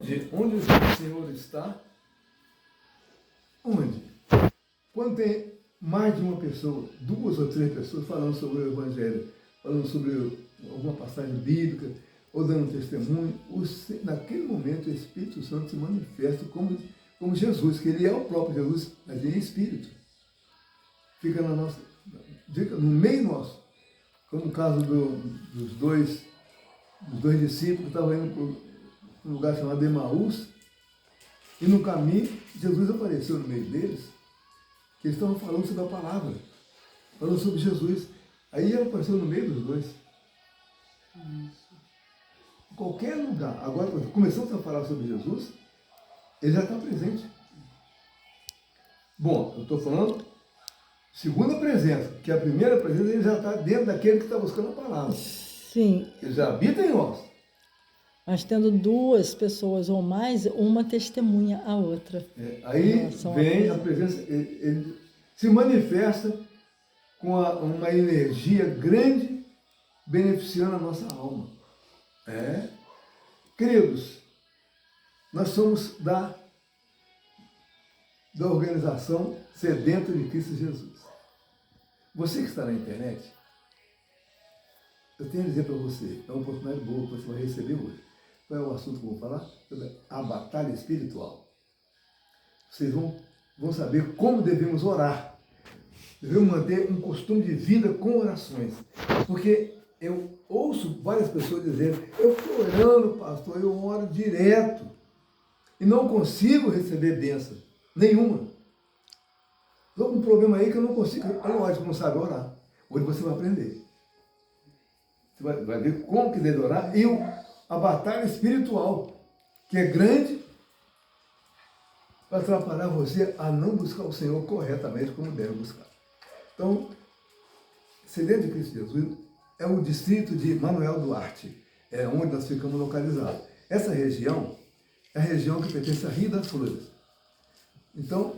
De onde o Senhor está? Onde? Quando tem mais de uma pessoa, 2 ou 3 pessoas falando sobre o Evangelho, falando sobre alguma passagem bíblica, ou dando testemunho, naquele momento o Espírito Santo se manifesta como Jesus, que ele é o próprio Jesus, mas em espírito. Fica no meio nosso. Como o caso dos dois discípulos que estavam indo para um lugar chamado Emaús, e no caminho Jesus apareceu no meio deles, que eles estavam falando sobre a palavra, falando sobre Jesus. Aí ele apareceu no meio dos dois. Em qualquer lugar. Agora, começamos a falar sobre Jesus, ele já está presente. Bom, eu estou falando segunda presença, que a primeira presença ele já está dentro daquele que está buscando a palavra. Sim. Ele já habita em nós. Mas tendo 2 pessoas ou mais, uma testemunha a outra. Aí vem a presença, ele se manifesta com uma energia grande, beneficiando a nossa alma. Queridos, nós somos da organização Sedento de Cristo Jesus. Você que está na internet, eu tenho a dizer para você, é uma oportunidade boa que você vai receber hoje. Qual é o assunto que eu vou falar? Sobre a batalha espiritual. Vocês vão saber como devemos orar. Devemos manter um costume de vida com orações. Porque eu ouço várias pessoas dizendo, eu estou orando, pastor, eu oro direto e não consigo receber bênção nenhuma. Estou com um problema aí que eu não consigo. É lógico que não sabe orar. Hoje você vai aprender. Você vai ver como que deve orar e a batalha espiritual, que é grande, para atrapalhar você a não buscar o Senhor corretamente como deve buscar. Então, Sedento de Cristo Jesus é o distrito de Manoel Duarte, é onde nós ficamos localizados. Essa região é a região que pertence a Rio das Flores. Então,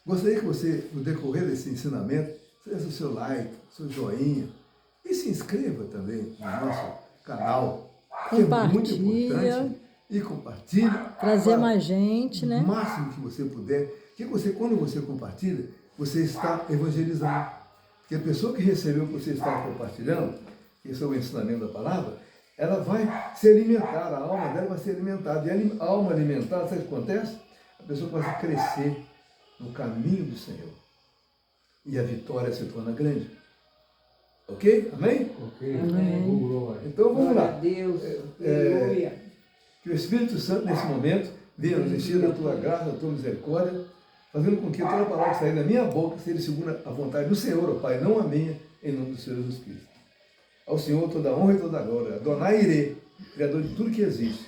gostaria que você, no decorrer desse ensinamento, fizesse o seu like, o seu joinha, e se inscreva também no nosso canal, que é muito importante, e compartilhe. Trazer mais gente, né? O máximo que você puder. Que quando você compartilha, você está evangelizando. Porque a pessoa que recebeu o que você está compartilhando, que esse é o ensinamento da palavra, ela vai se alimentar, a alma dela vai ser alimentada. E a alma alimentada, sabe o que acontece? A pessoa começa a crescer no caminho do Senhor. E a vitória se torna grande. Ok? Amém? Ok. Amém. Então vamos lá. Glória a Deus. Que o Espírito Santo, nesse momento, venha nos encher da tua graça, da tua misericórdia, fazendo com que toda palavra que sair da minha boca seja segundo a vontade do Senhor, ó Pai, não a minha, em nome do Senhor Jesus Cristo. Ao Senhor toda a honra e toda a glória. Adonai Irê, Criador de tudo que existe.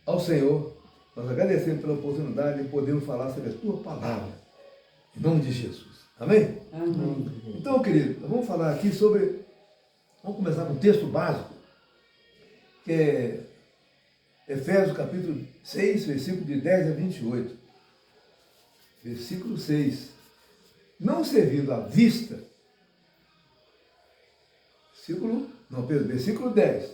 Ao Senhor, nós agradecemos pela oportunidade de podermos falar sobre a tua palavra. Em nome de Jesus. Amém? Amém. Então, querido, vamos falar aqui vamos começar com um texto básico, que é Efésios capítulo 6, versículo de 10 a 28. Versículo 6. Não servindo à vista, versículo 10.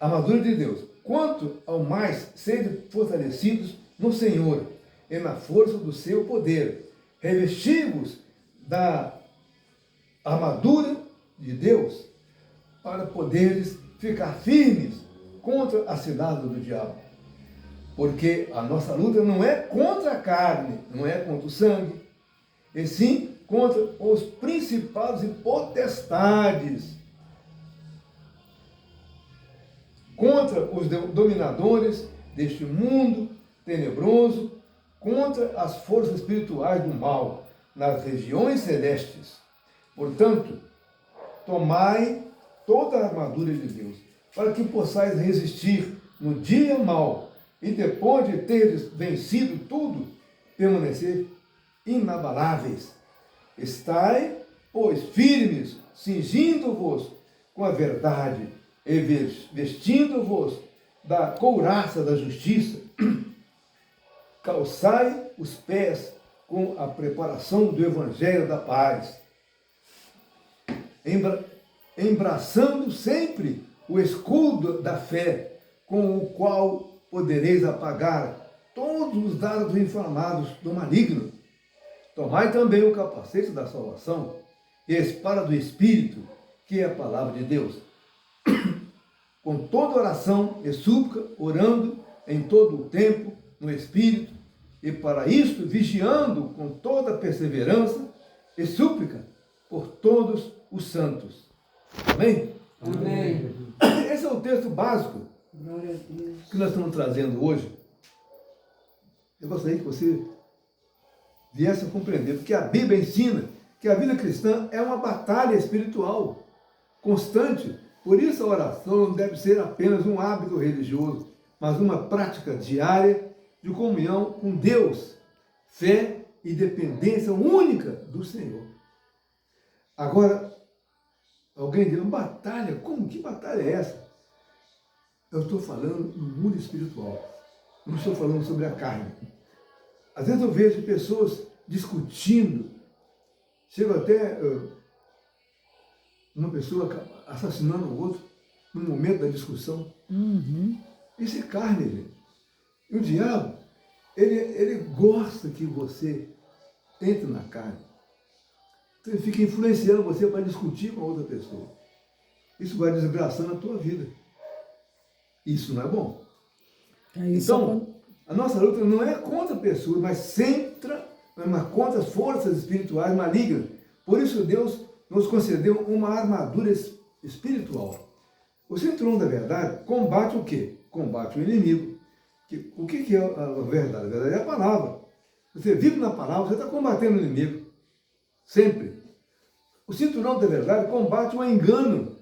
Armadura de Deus. Quanto ao mais, sede fortalecidos no Senhor e na força do seu poder. Revesti-vos da armadura de Deus para poderes ficar firmes contra a cilada do diabo. Porque a nossa luta não é contra a carne, não é contra o sangue, e sim contra os principados e potestades, contra os dominadores deste mundo tenebroso, contra as forças espirituais do mal nas regiões celestes. Portanto, tomai toda a armadura de Deus, para que possais resistir no dia mau, e depois de teres vencido tudo, permanecer inabaláveis. Estai, pois, firmes, cingindo-vos com a verdade, e vestindo-vos da couraça da justiça, calçai os pés com a preparação do Evangelho da paz, embraçando sempre o escudo da fé, com o qual podereis apagar todos os dardos inflamados do maligno. Tomai também o capacete da salvação e a espada do Espírito, que é a palavra de Deus, com toda oração e súplica, orando em todo o tempo no Espírito, e para isto vigiando com toda perseverança e súplica por todos os santos. Amém? Amém. Esse é o texto básico Glória a Deus. que nós estamos trazendo hoje. Eu gostaria que você viesse a compreender, porque a Bíblia ensina que a vida cristã é uma batalha espiritual constante. Por isso a oração não deve ser apenas um hábito religioso, mas uma prática diária de comunhão com Deus, fé e dependência única do Senhor. Agora, alguém diz, uma batalha? Como? Que batalha é essa? Eu estou falando no mundo espiritual, não estou falando sobre a carne. Às vezes eu vejo pessoas discutindo, chega até uma pessoa assassinando o outro no momento da discussão. Isso é carne, gente. E o diabo, ele gosta que você entre na carne. Então ele fica influenciando você para discutir com a outra pessoa. Isso vai desgraçando a tua vida. Isso não é bom. Então, a nossa luta não é contra pessoas, mas contra as forças espirituais malignas. Por isso Deus nos concedeu uma armadura espiritual. O cinturão da verdade combate o quê? Combate o inimigo. O que é a verdade? A verdade é a palavra. Você vive na palavra, você está combatendo o inimigo. Sempre. O cinturão da verdade combate o engano.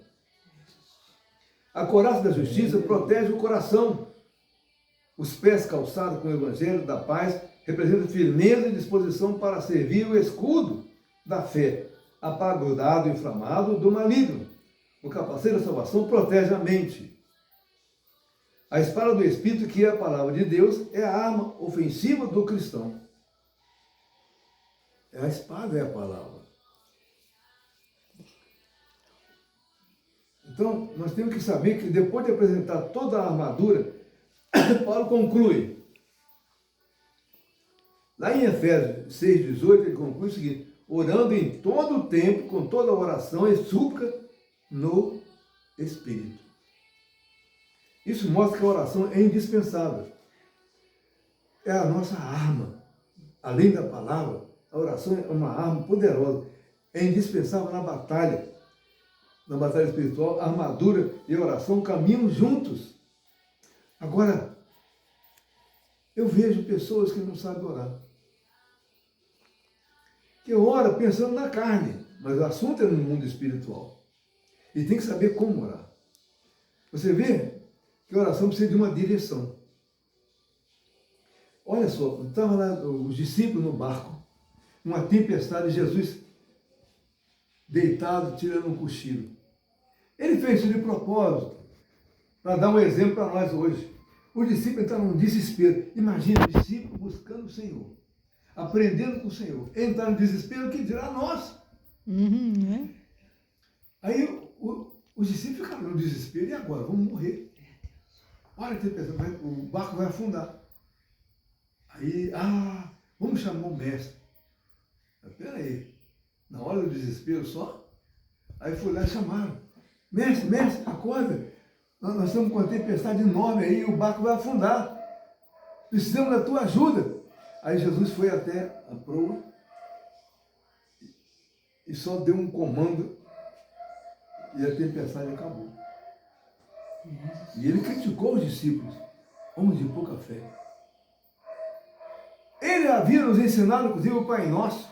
A couraça da justiça protege o coração. Os pés calçados com o evangelho da paz representam firmeza e disposição para servir o escudo da fé, apaga o dardo inflamado do maligno. O capacete da salvação protege a mente. A espada do Espírito, que é a palavra de Deus, é a arma ofensiva do cristão. A espada é a palavra. Então, nós temos que saber que depois de apresentar toda a armadura, Paulo conclui. Lá em Efésios 6,18, ele conclui o seguinte: orando em todo o tempo, com toda oração e súplica no Espírito. Isso mostra que a oração é indispensável. É a nossa arma. Além da palavra, a oração é uma arma poderosa. É indispensável na batalha espiritual. A armadura e a oração caminham juntos. Agora, eu vejo pessoas que não sabem orar. Que ora pensando na carne, mas o assunto é no mundo espiritual. E tem que saber como orar. Você vê que a oração precisa de uma direção. Olha só, estavam lá os discípulos no barco, numa tempestade, Jesus deitado, tirando um cochilo. Ele fez isso de propósito, para dar um exemplo para nós hoje. Os discípulos entraram num desespero. Imagina, discípulos buscando o Senhor, aprendendo com o Senhor. Entrar no desespero, o que dirá nós? Aí os discípulos ficaram no desespero. E agora? Vamos morrer. Olha, o barco vai afundar. Aí, vamos chamar o mestre. Espera aí. Na hora do desespero só? Aí foi lá e chamaram. Mestre, acorda. Nós estamos com uma tempestade enorme aí, o barco vai afundar. Precisamos da tua ajuda. Aí Jesus foi até a proa e só deu um comando e a tempestade acabou. E ele criticou os discípulos, homens de pouca fé. Ele havia nos ensinado, inclusive, o Pai Nosso,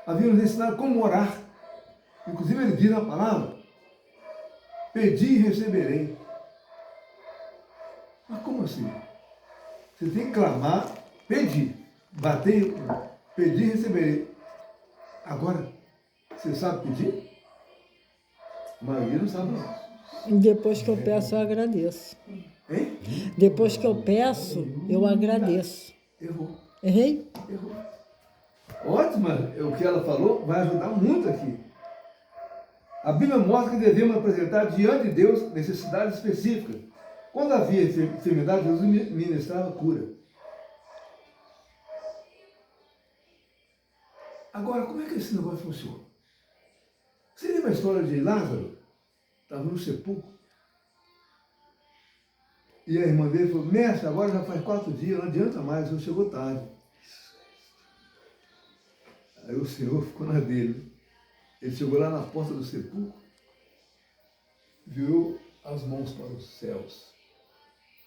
havia nos ensinado como orar. Inclusive, ele diz na palavra: pedi e receberei. Mas como assim? Você tem que clamar, pedir, bater, pedir e receberei. Agora, você sabe pedir? A maioria não sabe, não. Depois que eu peço, eu agradeço. Hein? Depois que eu peço, eu agradeço. Errou. Errei? Errou. Ótimo, o que ela falou vai ajudar muito aqui. A Bíblia mostra que devemos apresentar diante de Deus necessidades específicas. Quando havia enfermidade, Jesus ministrava cura. Agora, como é que esse negócio funciona? Você lembra a história de Lázaro? Estava no sepulcro. E a irmã dele falou, mestre, agora já faz 4 dias, não adianta mais, eu chegou tarde. Aí o Senhor ficou na dele. Ele chegou lá na porta do sepulcro, virou as mãos para os céus.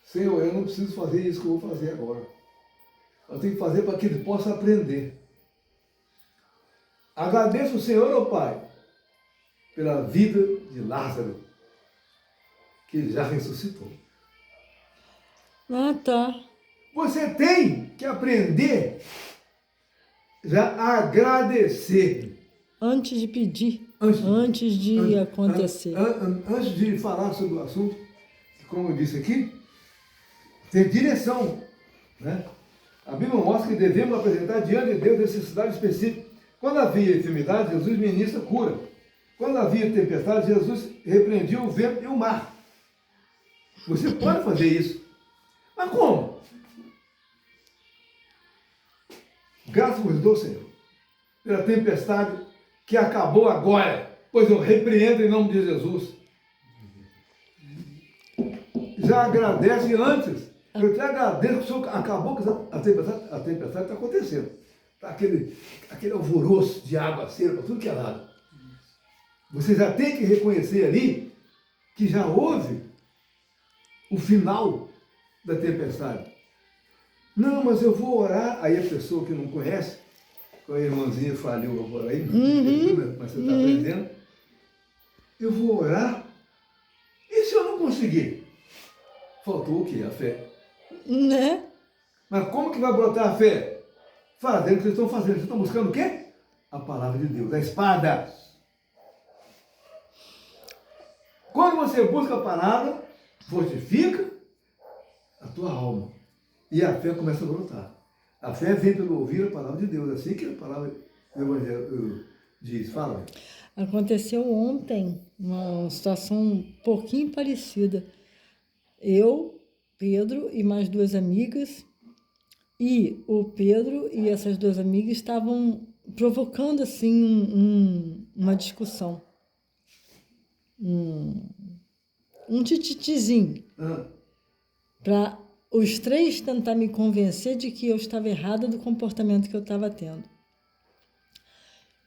Senhor, eu não preciso fazer isso que eu vou fazer agora. Eu tenho que fazer para que ele possa aprender. Agradeço o Senhor, ó Pai, pela vida de Lázaro, que ele já ressuscitou. Ah, tá. Você tem que aprender já a agradecer. Antes de pedir, antes de acontecer. Antes de falar sobre o assunto, como eu disse aqui, tem direção. Né? A Bíblia mostra que devemos apresentar diante de Deus necessidade específica. Quando havia enfermidade, Jesus ministra cura. Quando havia tempestade, Jesus repreendia o vento e o mar. Você pode fazer isso. Mas como? Graças vos dou, Senhor, pela tempestade que acabou agora, pois eu repreendo em nome de Jesus. Já agradece antes. Eu te agradeço que o Senhor acabou com a tempestade está acontecendo. Está aquele alvoroço de água seca para tudo que é lado. Você já tem que reconhecer ali que já houve o final da tempestade. Não, mas eu vou orar. Aí a pessoa que não conhece, com a irmãzinha falhou por aí, mas você está aprendendo. Eu vou orar. E se eu não conseguir? Faltou o quê? A fé. Né? Mas como que vai brotar a fé? Fazendo o que vocês estão fazendo. Vocês estão buscando o quê? A palavra de Deus, a espada. Quando você busca a palavra, fortifica a tua alma. E a fé começa a brotar. A fé vem pelo ouvir a palavra de Deus. Assim que a palavra do Evangelho diz. Fala. Aconteceu ontem uma situação um pouquinho parecida. Eu, Pedro e mais 2 amigas, e o Pedro e essas 2 amigas estavam provocando assim uma discussão. Um tititizinho. Para os 3 tentar me convencer de que eu estava errada do comportamento que eu estava tendo.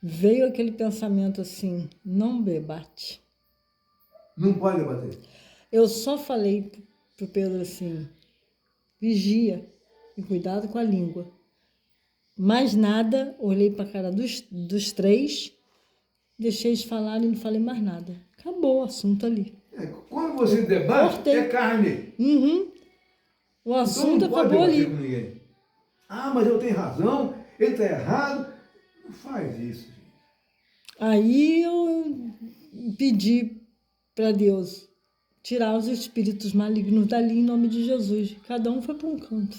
Veio aquele pensamento assim, não debate. Não pode debater. Eu só falei pro Pedro assim, vigia e cuidado com a língua. Mais nada, olhei para a cara dos 3, deixei eles falarem e não falei mais nada. Acabou o assunto ali. Quando você debate, é carne. O assunto então não acabou pode ali. com ninguém. Ah, mas eu tenho razão, ele está errado. Não faz isso, gente. Aí eu pedi para Deus tirar os espíritos malignos dali em nome de Jesus. Cada um foi para um canto.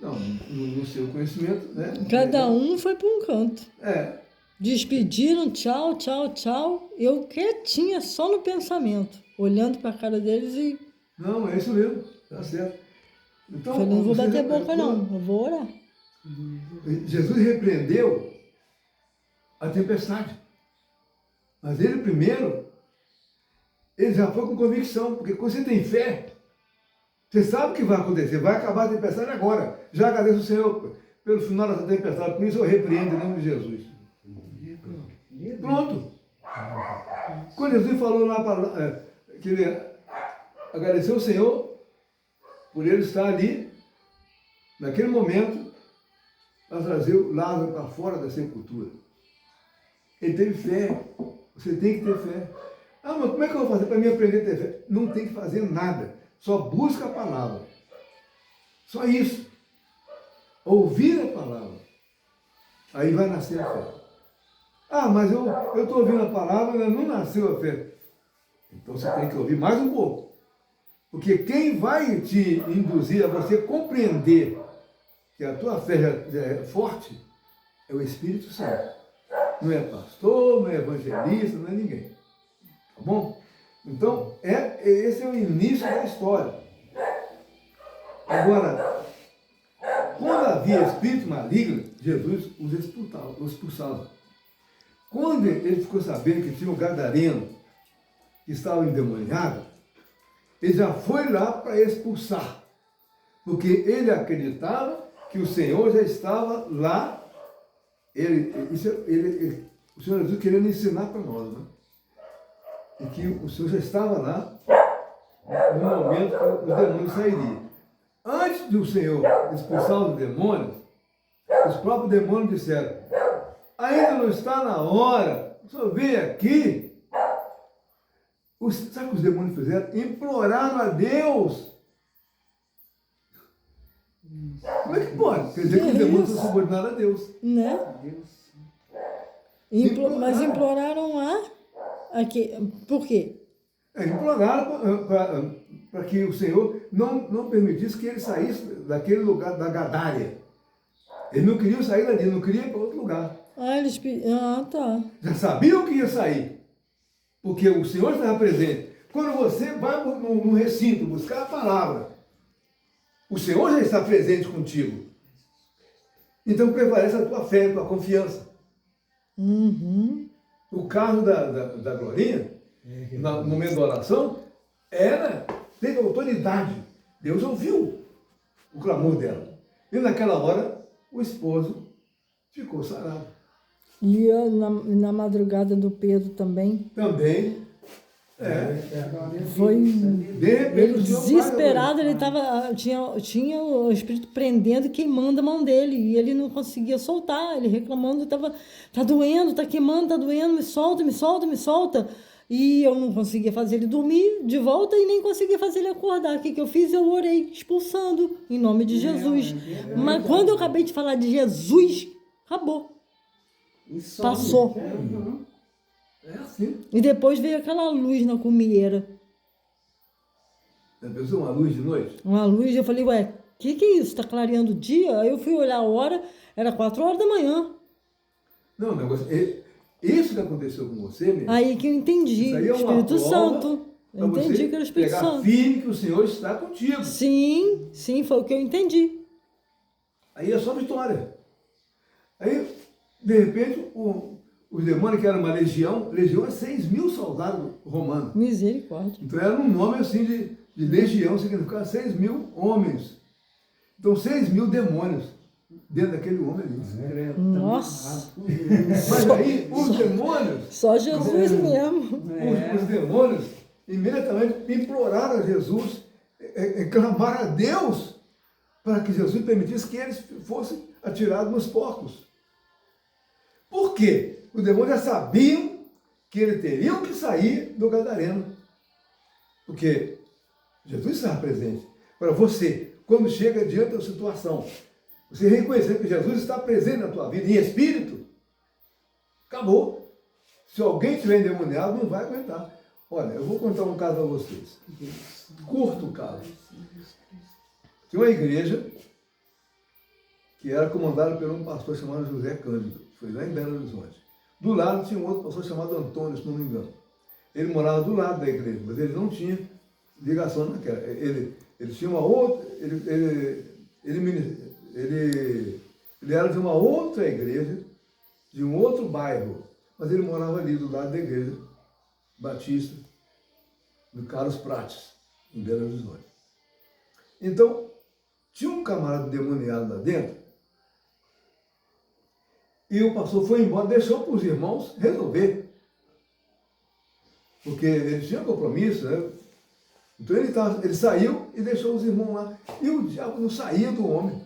Não, no seu conhecimento, né? Cada um foi para um canto. É. Despediram, tchau, tchau, tchau. Eu quietinha, só no pensamento, olhando para a cara deles e... Não, é isso mesmo, tá certo. Então, falei, não vou bater boca não, eu vou orar. Jesus repreendeu a tempestade. Mas ele primeiro, ele já foi com convicção, porque quando você tem fé, você sabe o que vai acontecer, vai acabar a tempestade agora. Já agradeço o Senhor pelo final dessa tempestade, por isso eu repreendo em nome de Jesus. Pronto. Quando Jesus falou lá que ele agradeceu o Senhor por ele estar ali, naquele momento, para trazer o Lázaro para fora da sepultura. Ele teve fé. Você tem que ter fé. Ah, mas como é que eu vou fazer para mim aprender a ter fé? Não tem que fazer nada. Só busca a palavra. Só isso. Ouvir a palavra. Aí vai nascer a fé. Ah, mas eu estou ouvindo a palavra, mas não nasceu a fé. Então você tem que ouvir mais um pouco. Porque quem vai te induzir a você compreender que a tua fé já é forte é o Espírito Santo. Não é pastor, não é evangelista, não é ninguém. Tá bom? Então, esse é o início da história. Agora, quando havia espírito maligno, Jesus os expulsava. Quando ele ficou sabendo que tinha um gadareno que estava endemoniado, ele já foi lá para expulsar. Porque ele acreditava que o Senhor já estava lá. O Senhor Jesus querendo ensinar para nós, né? E que o Senhor já estava lá no momento que os demônios sairiam. Antes do Senhor expulsar os demônios, os próprios demônios disseram: ainda não está na hora, o Senhor vem aqui. Sabe o que os demônios fizeram? Imploraram a Deus. Como é que pode? Quer dizer que os demônios são subordinados a Deus. Né? Mas imploraram aqui. Por quê? Imploraram para que o Senhor não permitisse que ele saísse daquele lugar da Gadária. Eles não queriam sair dali, não queriam ir para outro lugar. Tá. Já sabiam que ia sair, porque o Senhor estava presente. Quando você vai no recinto buscar a palavra, o Senhor já está presente contigo. Então prevalece a tua fé, a tua confiança. Uhum. O caso da Glorinha, no momento da oração, teve autoridade. Deus ouviu o clamor dela. E naquela hora, o esposo ficou sarado. E na madrugada do Pedro também. Também. Foi ele o Senhor desesperado, vai, ele tinha o espírito prendendo, queimando a mão dele, e ele não conseguia soltar, ele reclamando, tá doendo, tá queimando, tá doendo, me solta, me solta, me solta. E eu não conseguia fazer ele dormir de volta e nem conseguia fazer ele acordar. O que eu fiz? Eu orei, expulsando, em nome de Jesus. Mas quando eu acabei de falar de Jesus, acabou. Passou. É assim. E depois veio aquela luz na cumieira. Já pensou uma luz de noite? Uma luz, eu falei, ué, o que é isso? Está clareando o dia? Aí eu fui olhar a hora, era 4 horas da manhã. Não, o negócio. Isso que aconteceu com você mesmo. Aí que eu entendi, Isso aí é uma Espírito prova Santo. Eu pra entendi você que era o Espírito pegar Santo. firme que o Senhor está contigo. Sim, foi o que eu entendi. Aí é só vitória. Aí, de repente, os demônios, que eram uma legião é 6.000 soldados romanos. Misericórdia. Então era um nome assim de legião, significava 6.000 homens. Então 6.000 demônios dentro daquele homem ali. Nossa. Mas aí os demônios... Só Jesus mesmo. Os demônios imediatamente imploraram a Jesus, clamaram a Deus para que Jesus permitisse que eles fossem atirados nos porcos. Por quê? Os demônios já sabiam que eles teriam que sair do Gadareno. Porque Jesus estava presente. Para você, quando chega diante da situação, você reconhecer que Jesus está presente na tua vida, em espírito, acabou. Se alguém estiver endemoniado, não vai aguentar. Olha, eu vou contar um caso para vocês. Curto caso. Tinha uma igreja que era comandada por um pastor chamado José Cândido. Foi lá em Belo Horizonte. Do lado tinha um outro pastor chamado Antônio, se não me engano. Ele morava do lado da igreja, mas ele não tinha ligação naquela. Ele tinha uma outra. Ele era de uma outra igreja, de um outro bairro, mas ele morava ali do lado da igreja batista, do Carlos Prates, em Belo Horizonte. Então, tinha um camarada demoniado lá dentro, e o pastor foi embora, deixou para os irmãos resolver. Porque ele tinha compromisso, né? Então ele saiu e deixou os irmãos lá. E o diabo não saía do homem.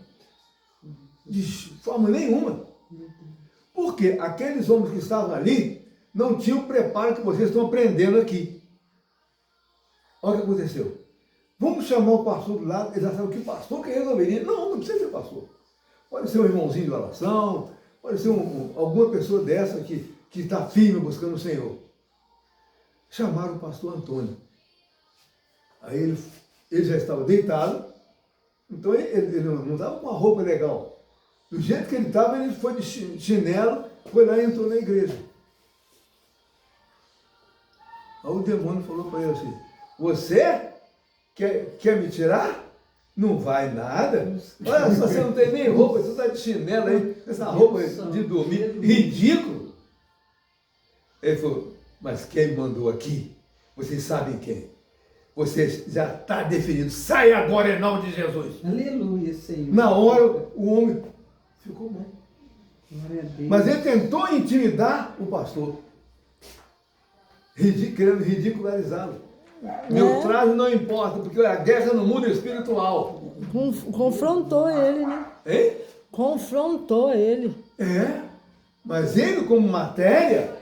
De forma nenhuma. Porque aqueles homens que estavam ali não tinham o preparo que vocês estão aprendendo aqui. Olha o que aconteceu. Vamos chamar o pastor do lado, eles acharam que o pastor que resolveria. Não precisa ser pastor. Pode ser um irmãozinho de oração, pode ser alguma pessoa dessa que está firme buscando o Senhor. Chamaram o pastor Antônio. Aí ele já estava deitado, então ele não estava com uma roupa legal. Do jeito que ele estava, ele foi de chinelo, foi lá e entrou na igreja. Aí o demônio falou para ele assim, você quer me tirar? Não vai nada. Olha só, você não tem nem roupa, você está de chinelo aí, essa roupa de dormir, ridículo. Ele falou, mas quem mandou aqui? Vocês sabem quem? Você já está definido. Sai agora em nome de Jesus. Aleluia, Senhor. Na hora, o homem ficou bom. Glória a Deus. Mas ele tentou intimidar o pastor, querendo ridicularizá-lo. Meu traje não importa, porque a guerra no mundo espiritual. Confrontou ele, né? Hein? Confrontou ele. É, mas ele como matéria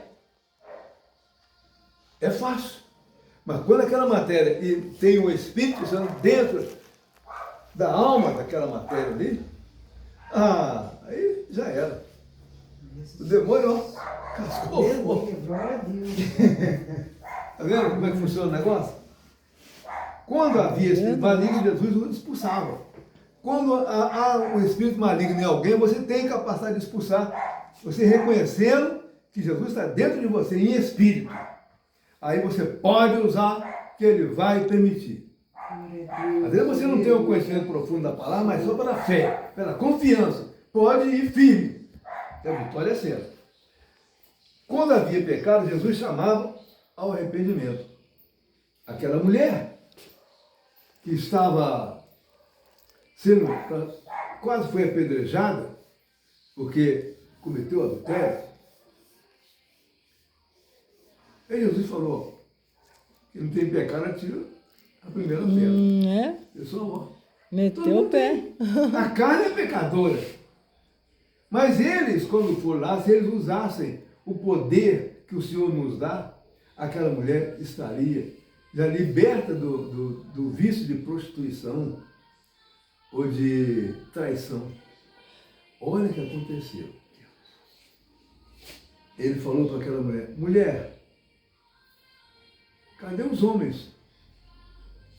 é fácil. Mas quando aquela matéria tem o Espírito Santo dentro da alma daquela matéria ali, aí já era. O demônio, ó, cascou. Aleluia, glória a Deus. Tá vendo como é que funciona o negócio? Quando havia espírito maligno, Jesus o expulsava. Quando há um espírito maligno em alguém, você tem capacidade de expulsar. Você reconhecendo que Jesus está dentro de você, em espírito. Aí você pode usar, que ele vai permitir. Às vezes você não tem um conhecimento profundo da palavra, mas só pela fé, pela confiança. Pode ir firme. A vitória é certa. Quando havia pecado, Jesus chamava ao arrependimento. Aquela mulher que estava sendo, quase foi apedrejada, porque cometeu adultério. Aí Jesus falou, que não tem pecado, atira a primeira pedra. É? Pessoal, Meteu o pé. a carne é pecadora. Mas eles, quando for lá, se eles usassem o poder que o Senhor nos dá, aquela mulher estaria já liberta do vício de prostituição ou de traição. Olha o que aconteceu. Ele falou para aquela mulher, mulher, cadê os homens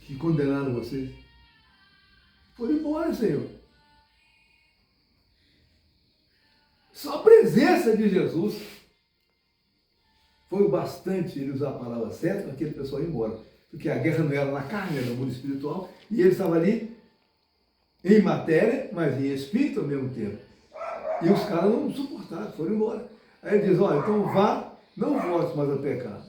que condenaram vocês? Foram embora, Senhor. Só a presença de Jesus foi o bastante ele usar a palavra certa para aquele pessoal ir embora. Porque a guerra não era na carne, era no mundo espiritual. E ele estava ali em matéria, mas em espírito ao mesmo tempo. E os caras não suportaram, foram embora. Aí ele diz, olha, então vá, não volte mais a pecar.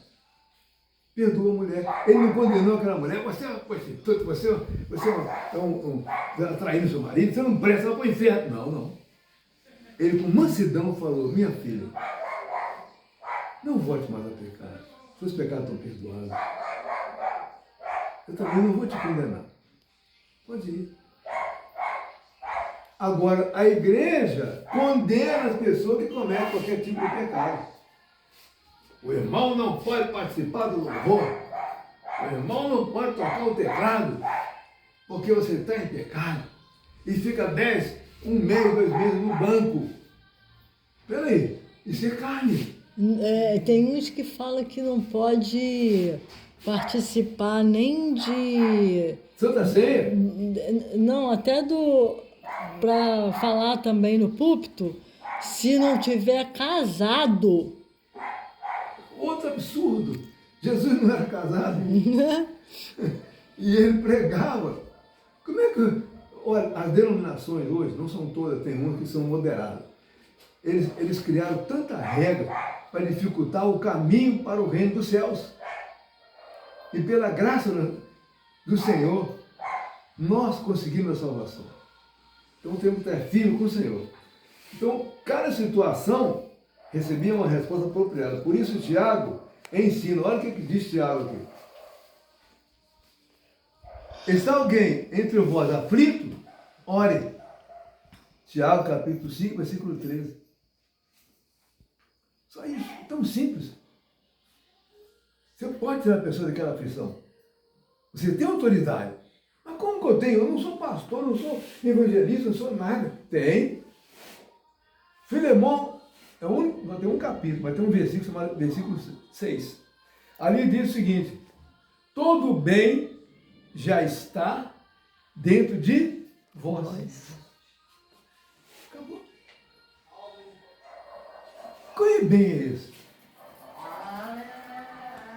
Perdoa a mulher. Ele não condenou aquela mulher, você é uma prostituta, você é traindo seu marido, você não presta, vai para o inferno. Não, não. Ele com mansidão falou, minha filha, não volte mais a pecar. Seus pecados estão perdoados. Eu também não vou te condenar. Pode ir. Agora, a igreja condena as pessoas que cometem qualquer tipo de pecado. O irmão não pode participar do louvor. O irmão não pode tocar o teclado, porque você está em pecado. E fica 1 mês, 2 meses no banco. Peraí, isso é carne. Tem uns que falam que não pode participar nem de... Santa Ceia? Não, até para falar também no púlpito, se não tiver casado. Outro absurdo. Jesus não era casado. E ele pregava. Como é que... Olha, as denominações hoje, não são todas, tem umas que são moderadas. Eles criaram tanta regra para dificultar o caminho para o reino dos céus. E pela graça do Senhor, nós conseguimos a salvação. Então temos que estar firme com o Senhor. Então, cada situação recebia uma resposta apropriada. Por isso, Tiago ensina. Olha o que diz Tiago aqui. Está alguém entre vós aflito? Ore. Tiago, capítulo 5, versículo 13. Só isso. Tão simples. Você pode tirar a pessoa daquela aflição. Você tem autoridade. Mas como que eu tenho? Eu não sou pastor, não sou evangelista, não sou nada. Tem. Filemão, vai ter um capítulo, vai ter um versículo chamado versículo 6. Ali diz o seguinte: todo bem já está dentro de vós. Acabou. Qual é bem é esse?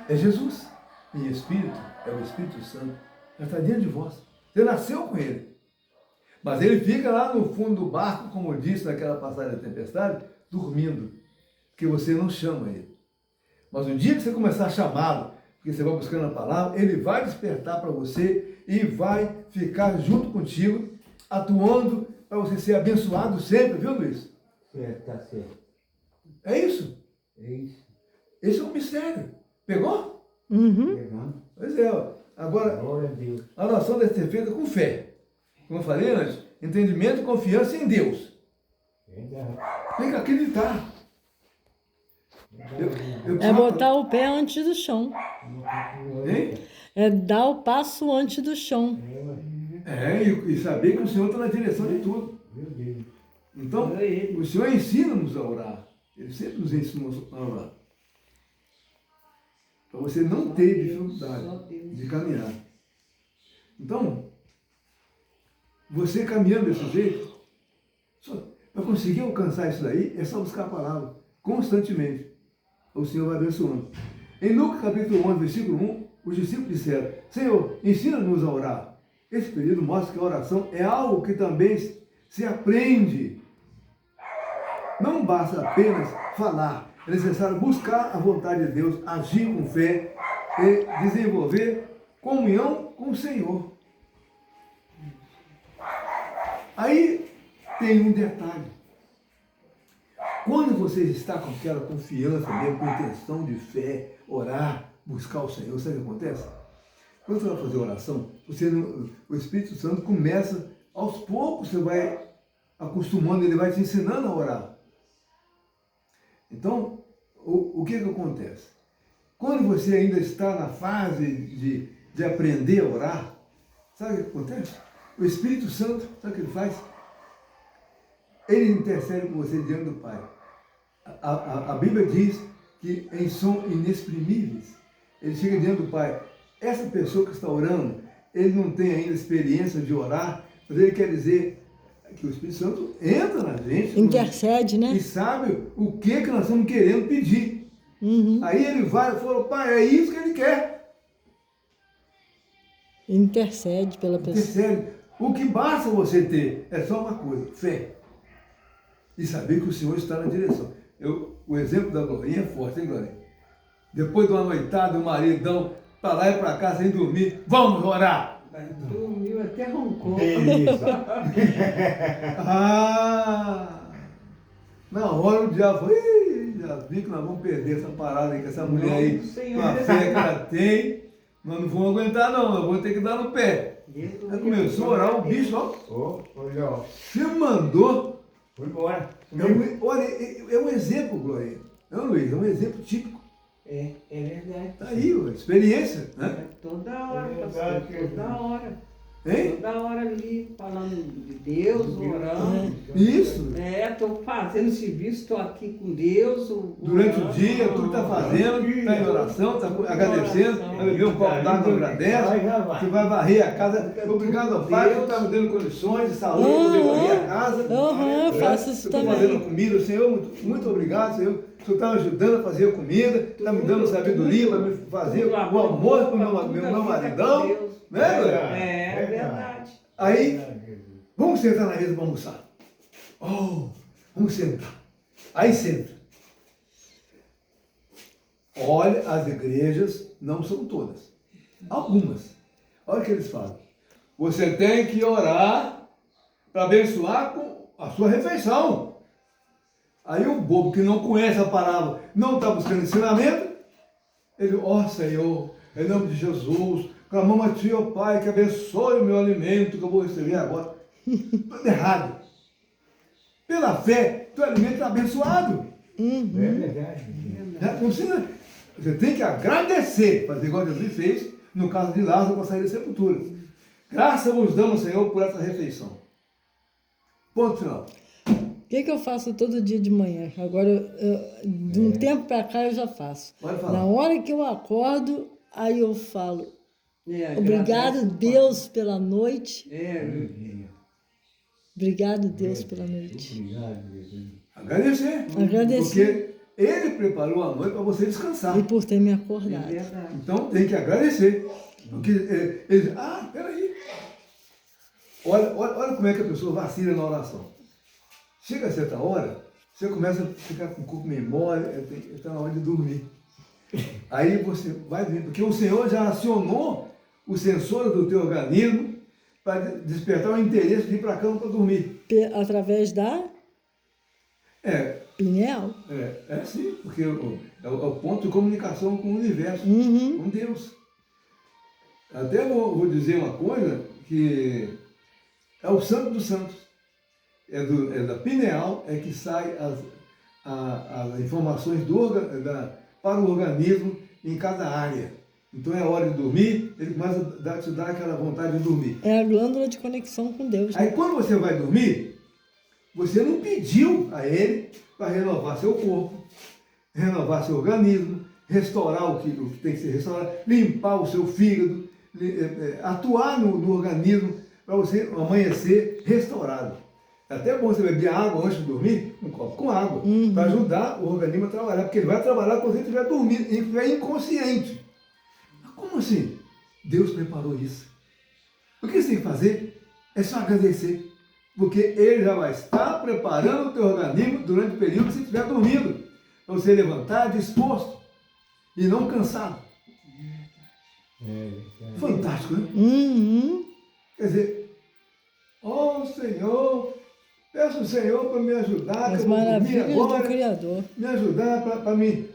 é Jesus. Em espírito, é o Espírito Santo. Já está dentro de vós. Você nasceu com ele. Mas ele fica lá no fundo do barco, como disse naquela passagem da tempestade, dormindo. Porque você não chama ele. Mas o dia que você começar a chamá-lo, porque você vai buscando a palavra, ele vai despertar para você e vai ficar junto contigo, atuando para você ser abençoado sempre, viu, Luiz? Certo, tá certo. É isso. É isso. Esse é um mistério. Pegou? Uhum. Pegando. Pois é, ó. Agora, Glória a Deus. a oração deve ser feita com fé. Como eu falei antes, entendimento e confiança em Deus. Verdade. Tem que acreditar. É botar o pé antes do chão. Hein? É dar o passo antes do chão. E saber que o Senhor está na direção de tudo. Meu Deus. Então, o Senhor ensina-nos a orar. Ele sempre nos ensina a orar. Para você não ter dificuldade de caminhar. Então, você caminhando desse jeito, para conseguir alcançar isso daí, é só buscar a palavra constantemente. O Senhor vai abençoando. Em Lucas capítulo 11, versículo 1, os discípulos disseram: Senhor, ensina-nos a orar. Esse período mostra que a oração é algo que também se aprende. Não basta apenas falar. É necessário buscar a vontade de Deus, agir com fé e desenvolver comunhão com o Senhor. Aí tem um detalhe. Quando você está com aquela confiança mesmo, com intenção de fé, orar, buscar o Senhor, sabe o que acontece? Quando você vai fazer oração, o Espírito Santo começa, aos poucos você vai acostumando, ele vai te ensinando a orar. Então, o que acontece? Quando você ainda está na fase de aprender a orar, sabe o que acontece? O Espírito Santo, sabe o que ele faz? Ele intercede com você diante do Pai. A Bíblia diz que em som inexprimíveis, ele chega diante do Pai. Essa pessoa que está orando, ele não tem ainda experiência de orar, mas ele quer dizer que o Espírito Santo entra na gente. Intercede, né? E sabe o que nós estamos querendo pedir. Uhum. Aí ele vai e fala: Pai, é isso que ele quer. Intercede pela pessoa. Intercede. O que basta você ter é só uma coisa: fé. E saber que o Senhor está na direção. O exemplo da Glorinha é forte, hein, Glorinha? Depois de uma noitada, o maridão, para lá e para cá, sem dormir, vamos orar! Dormiu até roncou. Isso. Na hora o diabo falou: já vi que nós vamos perder essa parada aí, com essa mulher aí, com a fé que ela tem, nós não vamos aguentar não, nós vamos ter que dar no pé. Aí começou a orar, o bicho, ó, Olha, ó. se mandou. Foi embora. Olha, é um exemplo, Glória. Não, Luiz, é um exemplo típico. É verdade. Está aí, a experiência, né? É toda hora, É pastor, verdade. toda hora. Hein? Toda hora ali, falando de Deus, orando. Isso. Estou fazendo serviço, estou aqui com Deus. Durante o orando. dia, tudo está fazendo, está em oração, está agradecendo, vai beber um copo d'água, agradece, você vai varrer a casa. Obrigado ao Pai que está me dando condições de saúde, poder varrer a casa. Eu faço isso Estou fazendo também. comida, Senhor, muito obrigado, Senhor. O Senhor está me ajudando a fazer a comida, está me dando sabedoria para me fazer o almoço para o meu maridão. Né, Glória? É verdade. Aí, vamos sentar na mesa para almoçar. Oh, vamos sentar. Aí senta. Olha, as igrejas não são todas. Algumas. Olha o que eles falam. Você tem que orar para abençoar com a sua refeição. Aí o bobo que não conhece a palavra, não está buscando ensinamento, ele, ó Senhor, em nome de Jesus, clamamos a Ti, ó Pai, que abençoe o meu alimento que eu vou receber agora. Tudo errado. Pela fé, teu alimento está abençoado. É verdade. Não precisa, você tem que agradecer, fazer igual Jesus fez no caso de Lázaro para sair da sepultura. Graças vos damos, Senhor, por essa refeição. Ponto final. O que eu faço todo dia de manhã? Agora, de um tempo para cá, eu já faço. Pode falar. Na hora que eu acordo, aí eu falo: obrigado, agradece, Deus, pela noite. É. Obrigado, Deus, pela noite. Obrigado, Jesus. Agradecer. Agradecer. Porque Ele preparou a noite para você descansar. E por ter me É acordado. verdade. Então tem que agradecer. Porque ele diz, peraí. Olha como é que a pessoa vacila na oração. Chega a certa hora, você começa a ficar com o corpo meio mole, está na hora de dormir. Aí você vai dormir, porque o Senhor já acionou os sensores do teu organismo para despertar o interesse de ir para a cama para dormir. Através da É, pineal. sim, porque é o ponto de comunicação com o universo, Uhum. com Deus. Até vou dizer uma coisa, que é o santo dos santos. É da pineal é que saem as informações para o organismo em cada área. Então é hora de dormir, ele começa a te dar aquela vontade de dormir. É a glândula de conexão com Deus. Né? Aí quando você vai dormir, você não pediu a ele para renovar seu corpo, renovar seu organismo, restaurar o que tem que ser restaurado, limpar o seu fígado, atuar no organismo para você amanhecer restaurado. É até bom você beber água antes de dormir, um copo com água, para ajudar o organismo a trabalhar, porque ele vai trabalhar quando você estiver dormindo, e estiver inconsciente. Mas como assim? Deus preparou isso. O que você tem que fazer é só agradecer, porque Ele já vai estar preparando o teu organismo durante o período que você estiver dormindo, para você levantar disposto e não cansado. Fantástico, né? Uhum. Quer dizer, Senhor, peço ao Senhor para me ajudar, As que eu vou dormir maravilhas agora, do Criador. me ajudar para me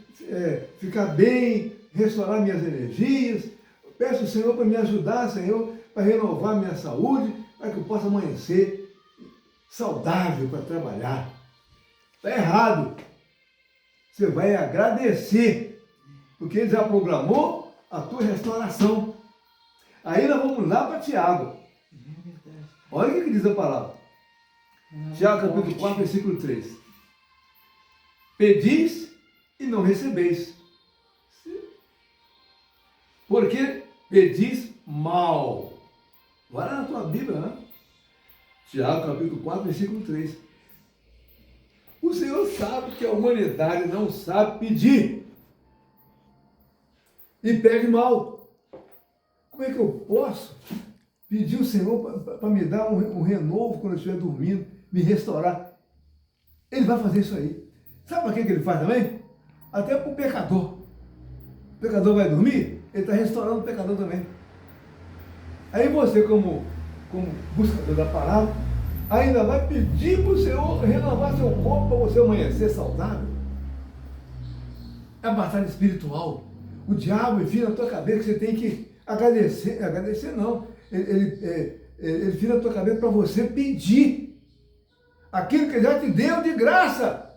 ficar bem, restaurar minhas energias. Peço ao Senhor para me ajudar, Senhor, para renovar minha saúde, para que eu possa amanhecer saudável para trabalhar. Está errado. Você vai agradecer, porque Ele já programou a tua restauração. Aí nós vamos lá para Tiago. Olha o que diz a palavra. Tiago capítulo 4, versículo 3. Pedis e não recebeis, porque pedis mal. Vai lá na tua Bíblia, né? Tiago capítulo 4, versículo 3. O Senhor sabe que a humanidade não sabe pedir e pede mal. Como é que eu posso pedir ao Senhor para me dar um renovo quando eu estiver dormindo, me restaurar? Ele vai fazer isso aí. Sabe para que ele faz também? Até para o pecador. O pecador vai dormir, ele está restaurando o pecador também. Aí você, como buscador da palavra, ainda vai pedir para o Senhor renovar seu corpo para você amanhecer saudável. É a batalha espiritual. O diabo enfia na tua cabeça que você tem que agradecer. Agradecer não. Ele enfia na tua cabeça para você pedir aquilo que ele já te deu de graça.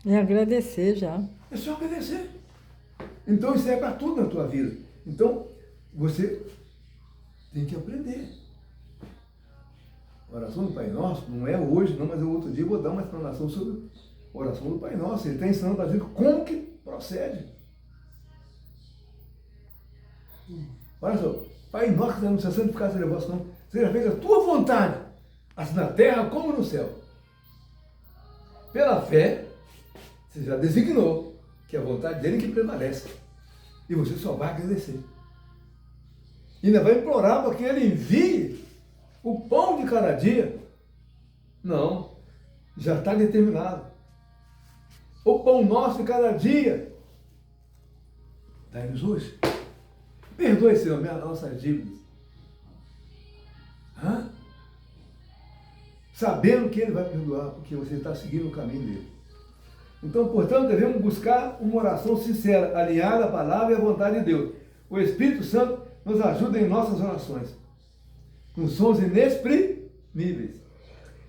É agradecer já. É só agradecer. Então isso é para tudo na tua vida. Então você tem que aprender. A oração do Pai Nosso não é hoje, não, mas eu outro dia vou dar uma explanação sobre a oração do Pai Nosso. Ele está ensinando para a gente como que procede. Olha só, Pai Nosso que está no céu, santificado seja o vosso nome, seja feita a tua vontade, assim na terra como no céu. Pela fé, você já designou que é a vontade dele que prevalece. E você só vai agradecer. E ainda vai implorar para que ele envie o pão de cada dia. Não, já está determinado. O pão nosso de cada dia. Dá-nos hoje. Perdoe, Senhor, as nossas dívidas. Sabendo que Ele vai perdoar, porque você está seguindo o caminho dele. Então, portanto, devemos buscar uma oração sincera, alinhada à palavra e à vontade de Deus. O Espírito Santo nos ajuda em nossas orações, com sons inexprimíveis.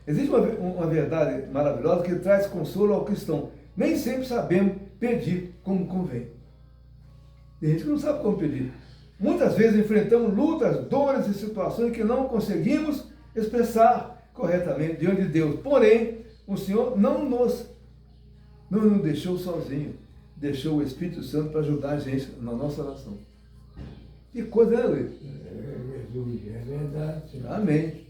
Existe uma verdade maravilhosa que traz consolo ao cristão. Nem sempre sabemos pedir como convém. Tem gente que não sabe como pedir. Muitas vezes enfrentamos lutas, dores e situações que não conseguimos expressar corretamente diante de Deus. Porém, o Senhor não nos deixou sozinho. Deixou o Espírito Santo para ajudar a gente na nossa oração. Que coisa, né, Luiz? Jesus, é verdade. Amém.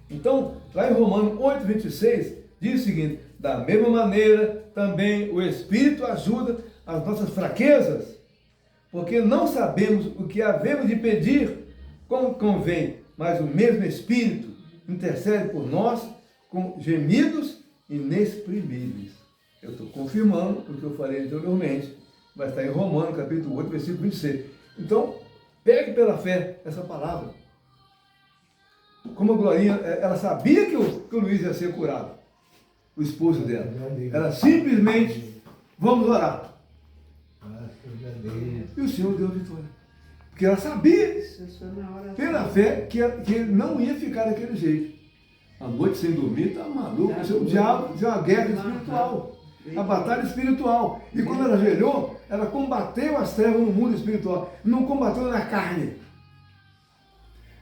Então, lá em Romanos 8, 26, diz o seguinte: da mesma maneira, também o Espírito ajuda as nossas fraquezas, porque não sabemos o que havemos de pedir como convém, mas o mesmo Espírito intercede por nós com gemidos inexprimíveis. Eu estou confirmando o que eu falei anteriormente, vai estar em Romanos, capítulo 8, versículo 26. Então, pegue pela fé essa palavra. Como a Glorinha, ela sabia que o Luiz ia ser curado, o esposo dela. Ela simplesmente, vamos orar. E o Senhor deu a vitória. Porque ela sabia, pela fé, que ele não ia ficar daquele jeito. A noite sem dormir, está maluco. O diabo tinha uma guerra espiritual. A batalha espiritual. E quando ela ajoelhou, ela combateu as trevas no mundo espiritual. Não combateu na carne.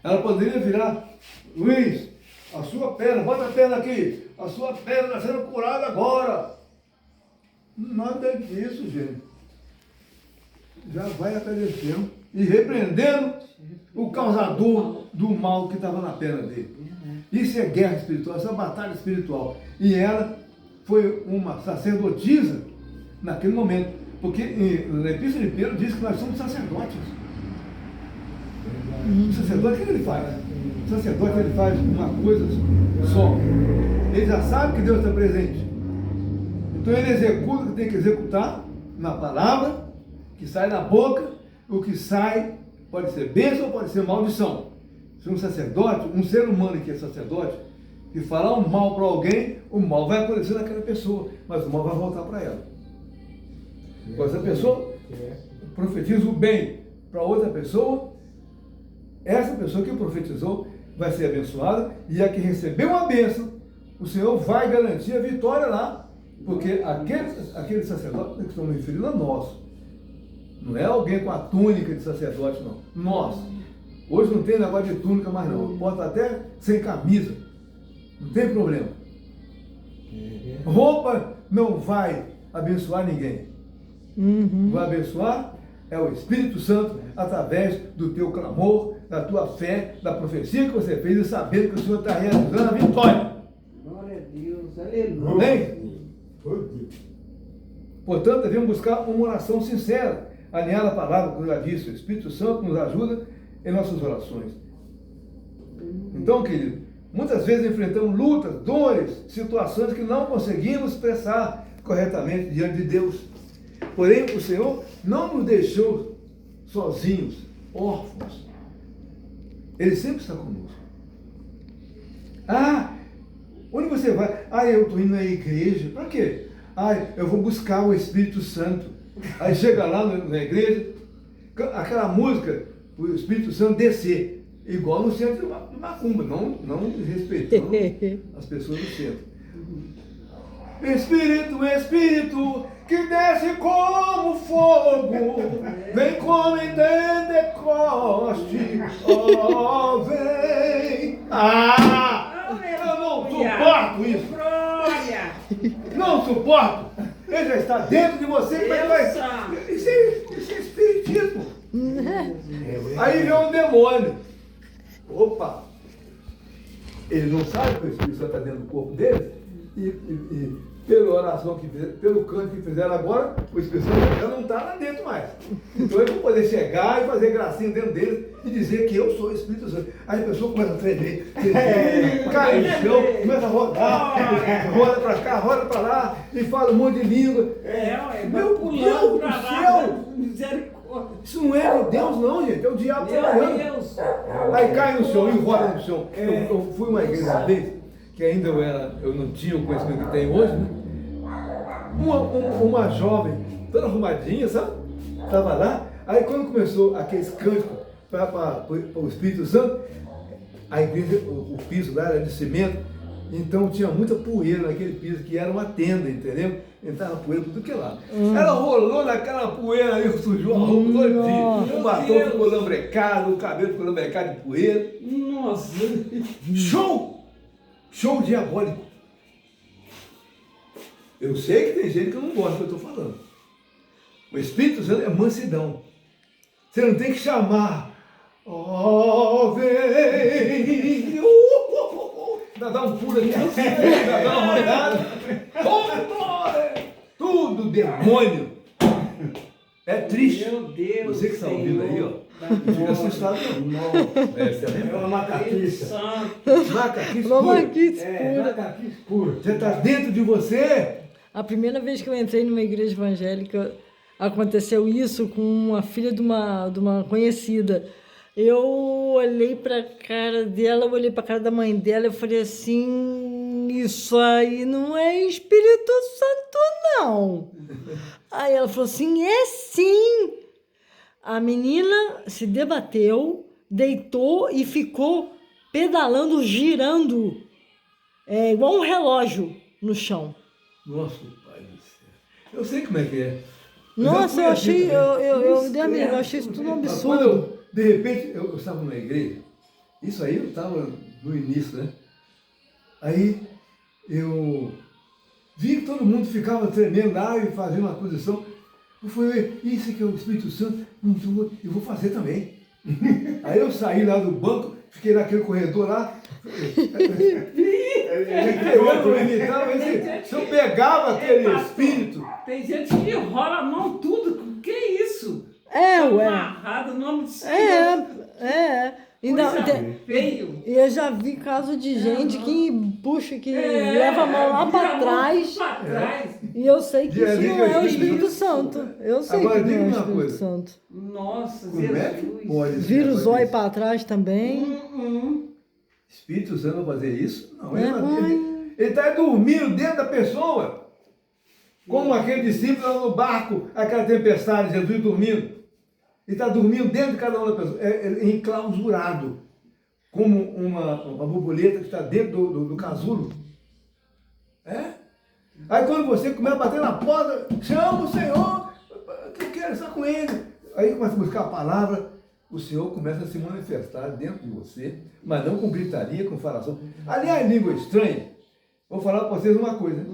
Ela poderia virar: Luiz, a sua perna, bota a perna aqui, a sua perna está sendo curada agora. Nada disso, gente. Já vai aparecendo e repreendendo o causador do mal que estava na perna dele. Isso é guerra espiritual, isso é batalha espiritual. E ela foi uma sacerdotisa naquele momento. Porque na Epístola de Pedro diz que nós somos sacerdotes. O sacerdote, o que ele faz? O sacerdote, ele faz uma coisa só. Ele já sabe que Deus está presente. Então ele executa o que tem que executar na palavra, que sai da boca. O que sai pode ser bênção ou pode ser maldição. Se um sacerdote, um ser humano que é sacerdote, que falar um mal para alguém, o mal vai acontecer naquela pessoa, mas o mal vai voltar para ela. Quando essa pessoa profetiza o bem para outra pessoa, essa pessoa que profetizou vai ser abençoada, e a que recebeu uma bênção, o Senhor vai garantir a vitória lá, porque aquele sacerdote, que estamos referindo a nós, não é alguém com a túnica de sacerdote, não. Nós. Hoje não tem negócio de túnica mais não. Bota até sem camisa. Não tem problema. Roupa não vai abençoar ninguém. Vai abençoar é o Espírito Santo através do teu clamor, da tua fé, da profecia que você fez e sabendo que o Senhor está realizando a vitória. Glória a Deus, aleluia. Amém? Portanto, devemos buscar uma oração sincera, alinhar a palavra, como já disse, o Espírito Santo nos ajuda em nossas orações. Então, querido, muitas vezes enfrentamos lutas, dores, situações que não conseguimos expressar corretamente diante de Deus. Porém, o Senhor não nos deixou sozinhos, órfãos. Ele sempre está conosco. Ah, onde você vai? Ah, eu estou indo na igreja. Para quê? Ah, eu vou buscar o Espírito Santo. Aí chega lá na igreja, aquela música, o Espírito Santo descer, igual no centro de macumba, não respeitando as pessoas do centro. Espírito, Espírito, que desce como fogo, vem como em Pentecoste, ó, vem. Ah, eu não suporto isso. Glória. Não suporto. Ele já está dentro de você. Como é que vai? Isso é espiritismo. Aí vem um demônio. Opa! Ele não sabe que o Espírito Santo está dentro do corpo dele. E pela oração que fizeram, pelo canto que fizeram agora, o Espírito Santo já não está lá dentro mais. Então eles vão poder chegar e fazer gracinha dentro dele e dizer que eu sou o Espírito Santo. Aí a pessoa começa a tremer, cai no chão, começa a rodar, roda para cá, roda para lá, e fala um monte de língua. Meu Deus do céu! Misericórdia. Isso não é de Deus não, gente, é o diabo trabalhando. Aí cai no chão e roda no chão. Eu fui uma igreja uma vez, que ainda eu não tinha o conhecimento que tenho hoje, né? Uma jovem, toda arrumadinha, sabe? Estava lá, aí quando começou aqueles cânticos para o Espírito Santo, a igreja, o piso lá era de cimento, então tinha muita poeira naquele piso, que era uma tenda, entendeu? Entrava poeira por tudo que é lá. Ela rolou naquela poeira aí, sujou a roupa todinha. O batom ficou lambrecado, o cabelo ficou lambrecado de poeira. Nossa! Show! Show diabólico. Eu sei que tem gente que não gosta do que eu estou falando. O Espírito Santo é mansidão. Você não tem que chamar. Ó, vem! dá um pulo aqui assim, dá uma rodada. Tudo demônio. É triste. Meu Deus. Você que está ouvindo aí, ó. Não fica assustado não. É uma macaquice. Macaquice Uma pura. maquice É, pura. macaquice pura. Você está dentro de você. A primeira vez que eu entrei numa igreja evangélica, aconteceu isso com uma filha de uma conhecida. Eu olhei para a cara dela, eu olhei para a cara da mãe dela, eu falei assim, isso aí não é Espírito Santo, não. Aí ela falou assim, é sim. A menina se debateu, deitou e ficou pedalando, girando, igual um relógio no chão. Nossa, pai do céu. Eu sei como é que é. Nossa, eu achei, Cruz eu credo. achei isso tudo um Mas absurdo. quando de repente, eu estava numa igreja, isso aí eu estava no início, né? Aí eu vi que todo mundo ficava tremendo lá e fazia uma posição. Eu falei, isso aqui é o Espírito Santo, eu vou fazer também. Aí eu saí lá do banco, fiquei naquele corredor lá. Se eu pegava aquele espírito. Tem gente que rola a mão tudo. Que isso? Ué. Amarrado, o nome de Senhor. Ainda, Coisa feio. e eu já vi caso de gente que puxa, que leva a mão lá vira para a mão trás. pra trás. E eu sei que De isso ali não que é o eu Espírito digo. Santo. Eu sei Agora, que não é diga o uma Espírito coisa. Santo. Nossa, Como é que Jesus. pode esse Vira o negócio zóio desse? para trás também. Espírito Santo vai fazer isso? Não, É ele está dormindo dentro da pessoa. Como aquele discípulo lá no barco, aquela tempestade, Jesus dormindo. Ele está dormindo dentro de cada uma da pessoa, enclausurado, como uma borboleta que está dentro do casulo. Aí quando você começa a bater na porta, chama o Senhor, que eu quero estar com ele. Aí começa a buscar a palavra, o Senhor começa a se manifestar dentro de você, mas não com gritaria, com falação. Aliás, língua estranha, vou falar para vocês uma coisa.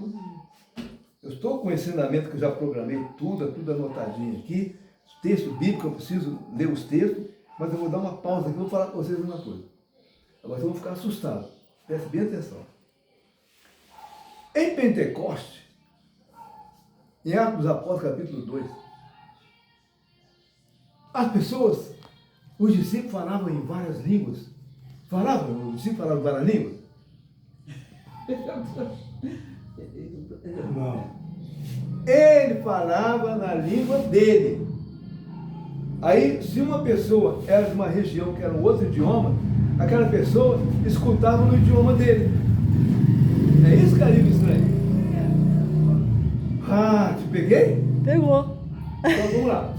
Eu estou com o ensinamento que eu já programei tudo anotadinho aqui, texto bíblico, eu preciso ler os textos, mas eu vou dar uma pausa aqui, vou falar para vocês uma coisa. Agora vocês vão ficar assustados, preste bem atenção. Em Pentecoste, em Atos dos Apóstolos, capítulo 2, as pessoas, os discípulos falavam em várias línguas. Os discípulos falavam em várias línguas? Não. Ele falava na língua dele. Aí, se uma pessoa era de uma região que era um outro idioma, aquela pessoa escutava no idioma dele. É isso, carinho estranho? Ah, te peguei? Pegou. Então vamos lá.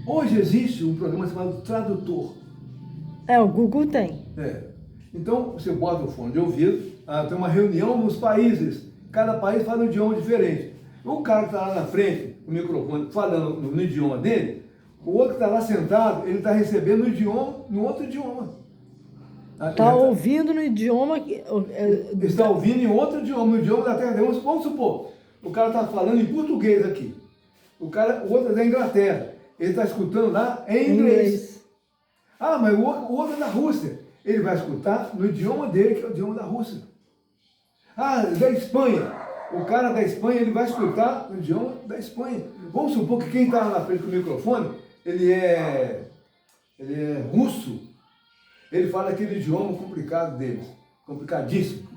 Hoje existe um programa chamado Tradutor. O Google tem. Então você bota o fone de ouvido, tem uma reunião nos países, cada país fala um idioma diferente. O cara que está lá na frente, o microfone, falando no idioma dele, o outro que está lá sentado, ele está recebendo no outro idioma. Está ouvindo no idioma que. Está ouvindo em outro idioma, no idioma da terra. Vamos supor, o cara está falando em português aqui. O outro é da Inglaterra. Ele está escutando lá em inglês. Mas o outro é da Rússia. Ele vai escutar no idioma dele, que é o idioma da Rússia. Da Espanha. O cara da Espanha, ele vai escutar no idioma da Espanha. Vamos supor que quem está lá na frente do microfone, ele é russo. Ele fala aquele idioma complicado deles. Complicadíssimo.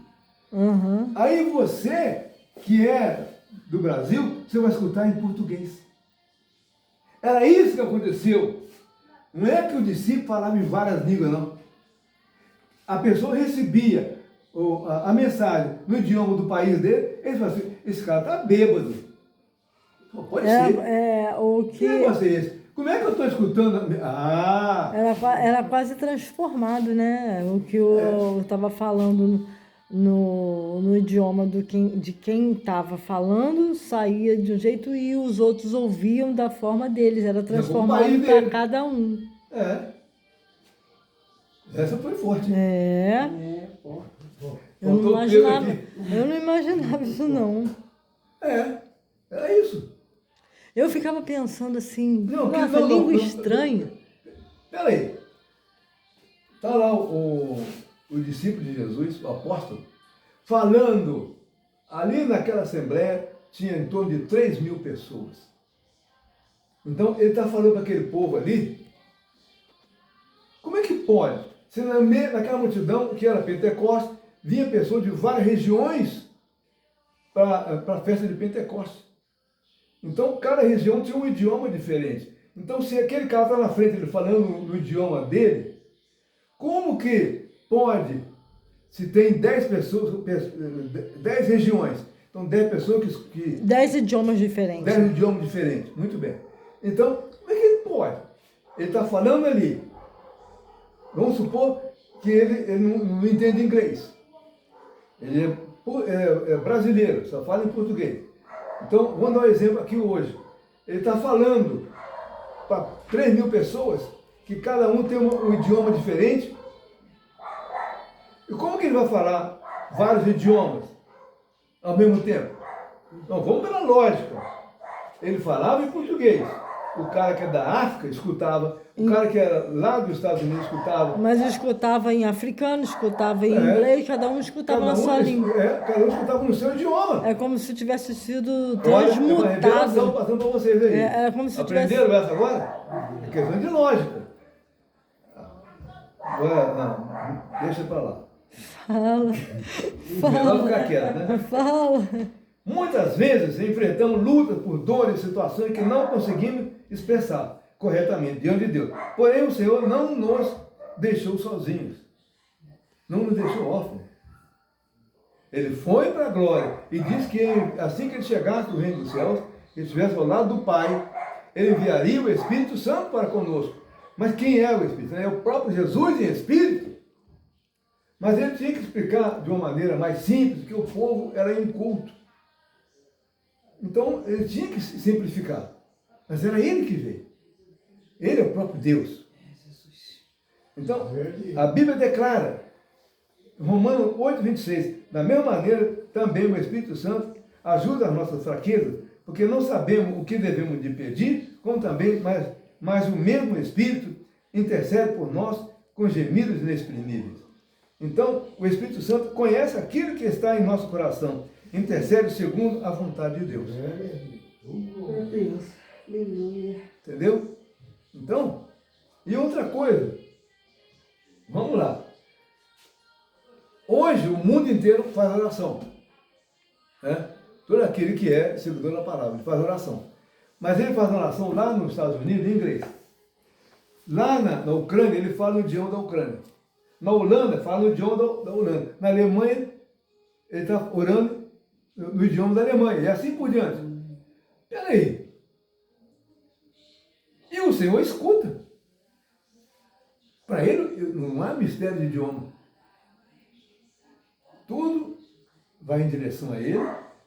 Uhum. Aí você, que é do Brasil, você vai escutar em português. Era isso que aconteceu. Não é que o discípulo falava em várias línguas, não. A pessoa recebia a mensagem no idioma do país dele, ele falava assim, esse cara está bêbado. Pode ser. Que negócio é esse? Como é que eu estou escutando? Era quase transformado, né? O que eu estava falando no idioma de quem estava falando, saía de um jeito e os outros ouviam da forma deles. Era transformado para cada um. Essa foi forte. Eu não imaginava isso, não. Era isso. Eu ficava pensando assim, nossa, língua estranha. Peraí. Está lá o discípulo de Jesus, o apóstolo, falando, ali naquela assembleia tinha em torno de 3.000 pessoas. Então ele está falando para aquele povo ali, como é que pode? Se naquela multidão que era Pentecostes, vinha pessoas de várias regiões para a festa de Pentecostes. Então cada região tinha um idioma diferente. Então se aquele cara está na frente ele falando no idioma dele, como que pode, se tem 10 pessoas, 10 regiões, então 10 pessoas que 10 idiomas diferentes. 10 idiomas diferentes, muito bem. Então, como é que ele pode? Ele está falando ali, vamos supor que ele não entende inglês. Ele é brasileiro, só fala em português. Então, vamos dar um exemplo aqui hoje. Ele está falando para 3.000 pessoas, que cada um tem um idioma diferente. E como que ele vai falar vários idiomas ao mesmo tempo? Então, vamos pela lógica. Ele falava em português. O cara que é da África escutava. O cara que era lá dos Estados Unidos escutava. Mas escutava em africano, escutava em inglês, cada um escutava na sua língua. Cada um escutava no seu idioma. É como se tivesse sido Olha, é uma revelação transmutado. passando para vocês aí. É como se Aprenderam essa agora? É questão de lógica. Agora, não, deixa para lá. Fala. Melhor ficar quieto, né? Fala. Muitas vezes enfrentamos lutas por dores e situações que não conseguimos expressar corretamente diante de Deus. Porém, o Senhor não nos deixou sozinhos. Não nos deixou órfãos. Ele foi para a glória e disse que assim que ele chegasse do reino dos céus, ele estivesse ao lado do Pai, ele enviaria o Espírito Santo para conosco. Mas quem é o Espírito? É o próprio Jesus em Espírito. Mas ele tinha que explicar de uma maneira mais simples, porque o povo era inculto. Então, ele tinha que simplificar. Mas era ele que veio. Ele é o próprio Deus. Então, a Bíblia declara, Romanos 8:26, da mesma maneira, também o Espírito Santo ajuda as nossas fraquezas, porque não sabemos o que devemos de pedir, como também, mas o mesmo Espírito intercede por nós com gemidos inexprimíveis. Então, o Espírito Santo conhece aquilo que está em nosso coração, intercede segundo a vontade de Deus. Meu Deus. Aleluia. Entendeu? Então, e outra coisa, vamos lá. Hoje o mundo inteiro faz oração. Né? Todo aquele que é seguidor da palavra, ele faz oração. Mas ele faz oração lá nos Estados Unidos em inglês. Lá na Ucrânia, ele fala no idioma da Ucrânia. Na Holanda, fala no idioma da Holanda. Na Alemanha, ele está orando no idioma da Alemanha. E assim por diante. Peraí. E o Senhor escuta. Para ele, não há mistério de idioma. Tudo vai em direção a ele,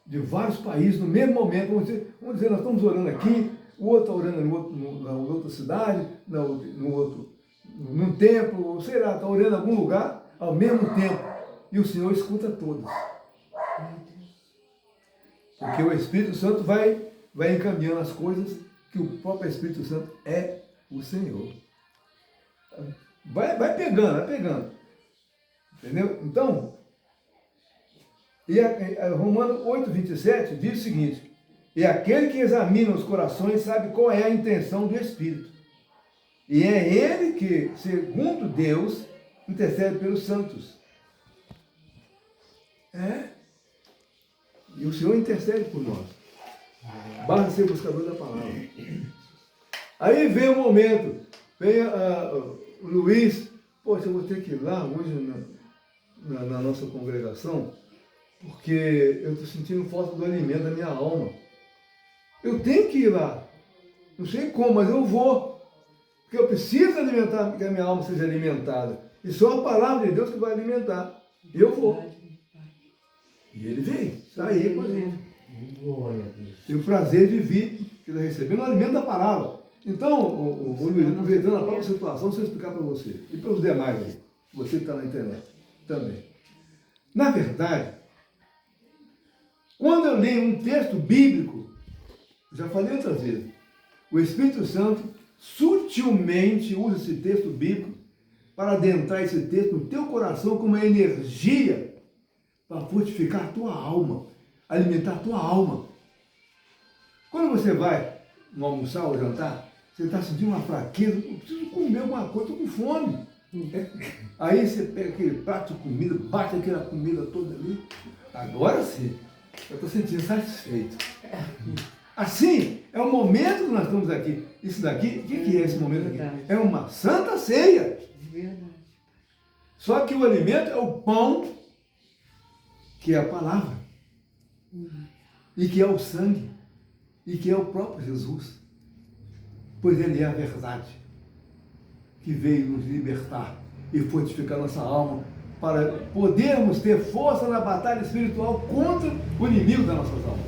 de vários países, no mesmo momento. Vamos dizer, nós estamos orando aqui, o outro está orando na outra cidade, num templo, sei lá, está orando em algum lugar, ao mesmo tempo. E o Senhor escuta todos. Porque o Espírito Santo vai encaminhando as coisas, que o próprio Espírito Santo é o Senhor. Vai pegando. Entendeu? Então, Romanos 8:27 diz o seguinte: e aquele que examina os corações sabe qual é a intenção do Espírito. E é ele que, segundo Deus, intercede pelos santos. E o Senhor intercede por nós. Basta ser buscador da palavra. Aí vem o momento, vem o Luiz, poxa, eu vou ter que ir lá hoje na nossa congregação, porque eu estou sentindo falta do alimento da minha alma. Eu tenho que ir lá. Não sei como, mas eu vou. Porque eu preciso alimentar, que a minha alma seja alimentada. E só a palavra de Deus que vai alimentar. E eu vou. E ele vem, está aí com a gente. Tenho o prazer de vir, que está recebendo o alimento da palavra. Então, o Luiz, aproveitando a própria situação, deixa eu explicar para você. E para os demais aí, você que está na internet também. Na verdade, quando eu leio um texto bíblico, já falei outras vezes, o Espírito Santo sutilmente usa esse texto bíblico para adentrar esse texto no teu coração como uma energia para fortificar a tua alma, alimentar a tua alma. Quando você vai no almoçar ou jantar, você está sentindo uma fraqueza, eu preciso comer alguma coisa, estou com fome. Aí você pega aquele prato de comida, bate aquela comida toda ali. Agora sim, eu estou sentindo satisfeito. Assim, é o momento que nós estamos aqui. Isso daqui, o que é esse momento aqui? É uma santa ceia. Verdade. Só que o alimento é o pão, que é a palavra, e que é o sangue, e que é o próprio Jesus. Pois ele é a verdade, que veio nos libertar e fortificar nossa alma, para podermos ter força na batalha espiritual contra o inimigo das nossas almas.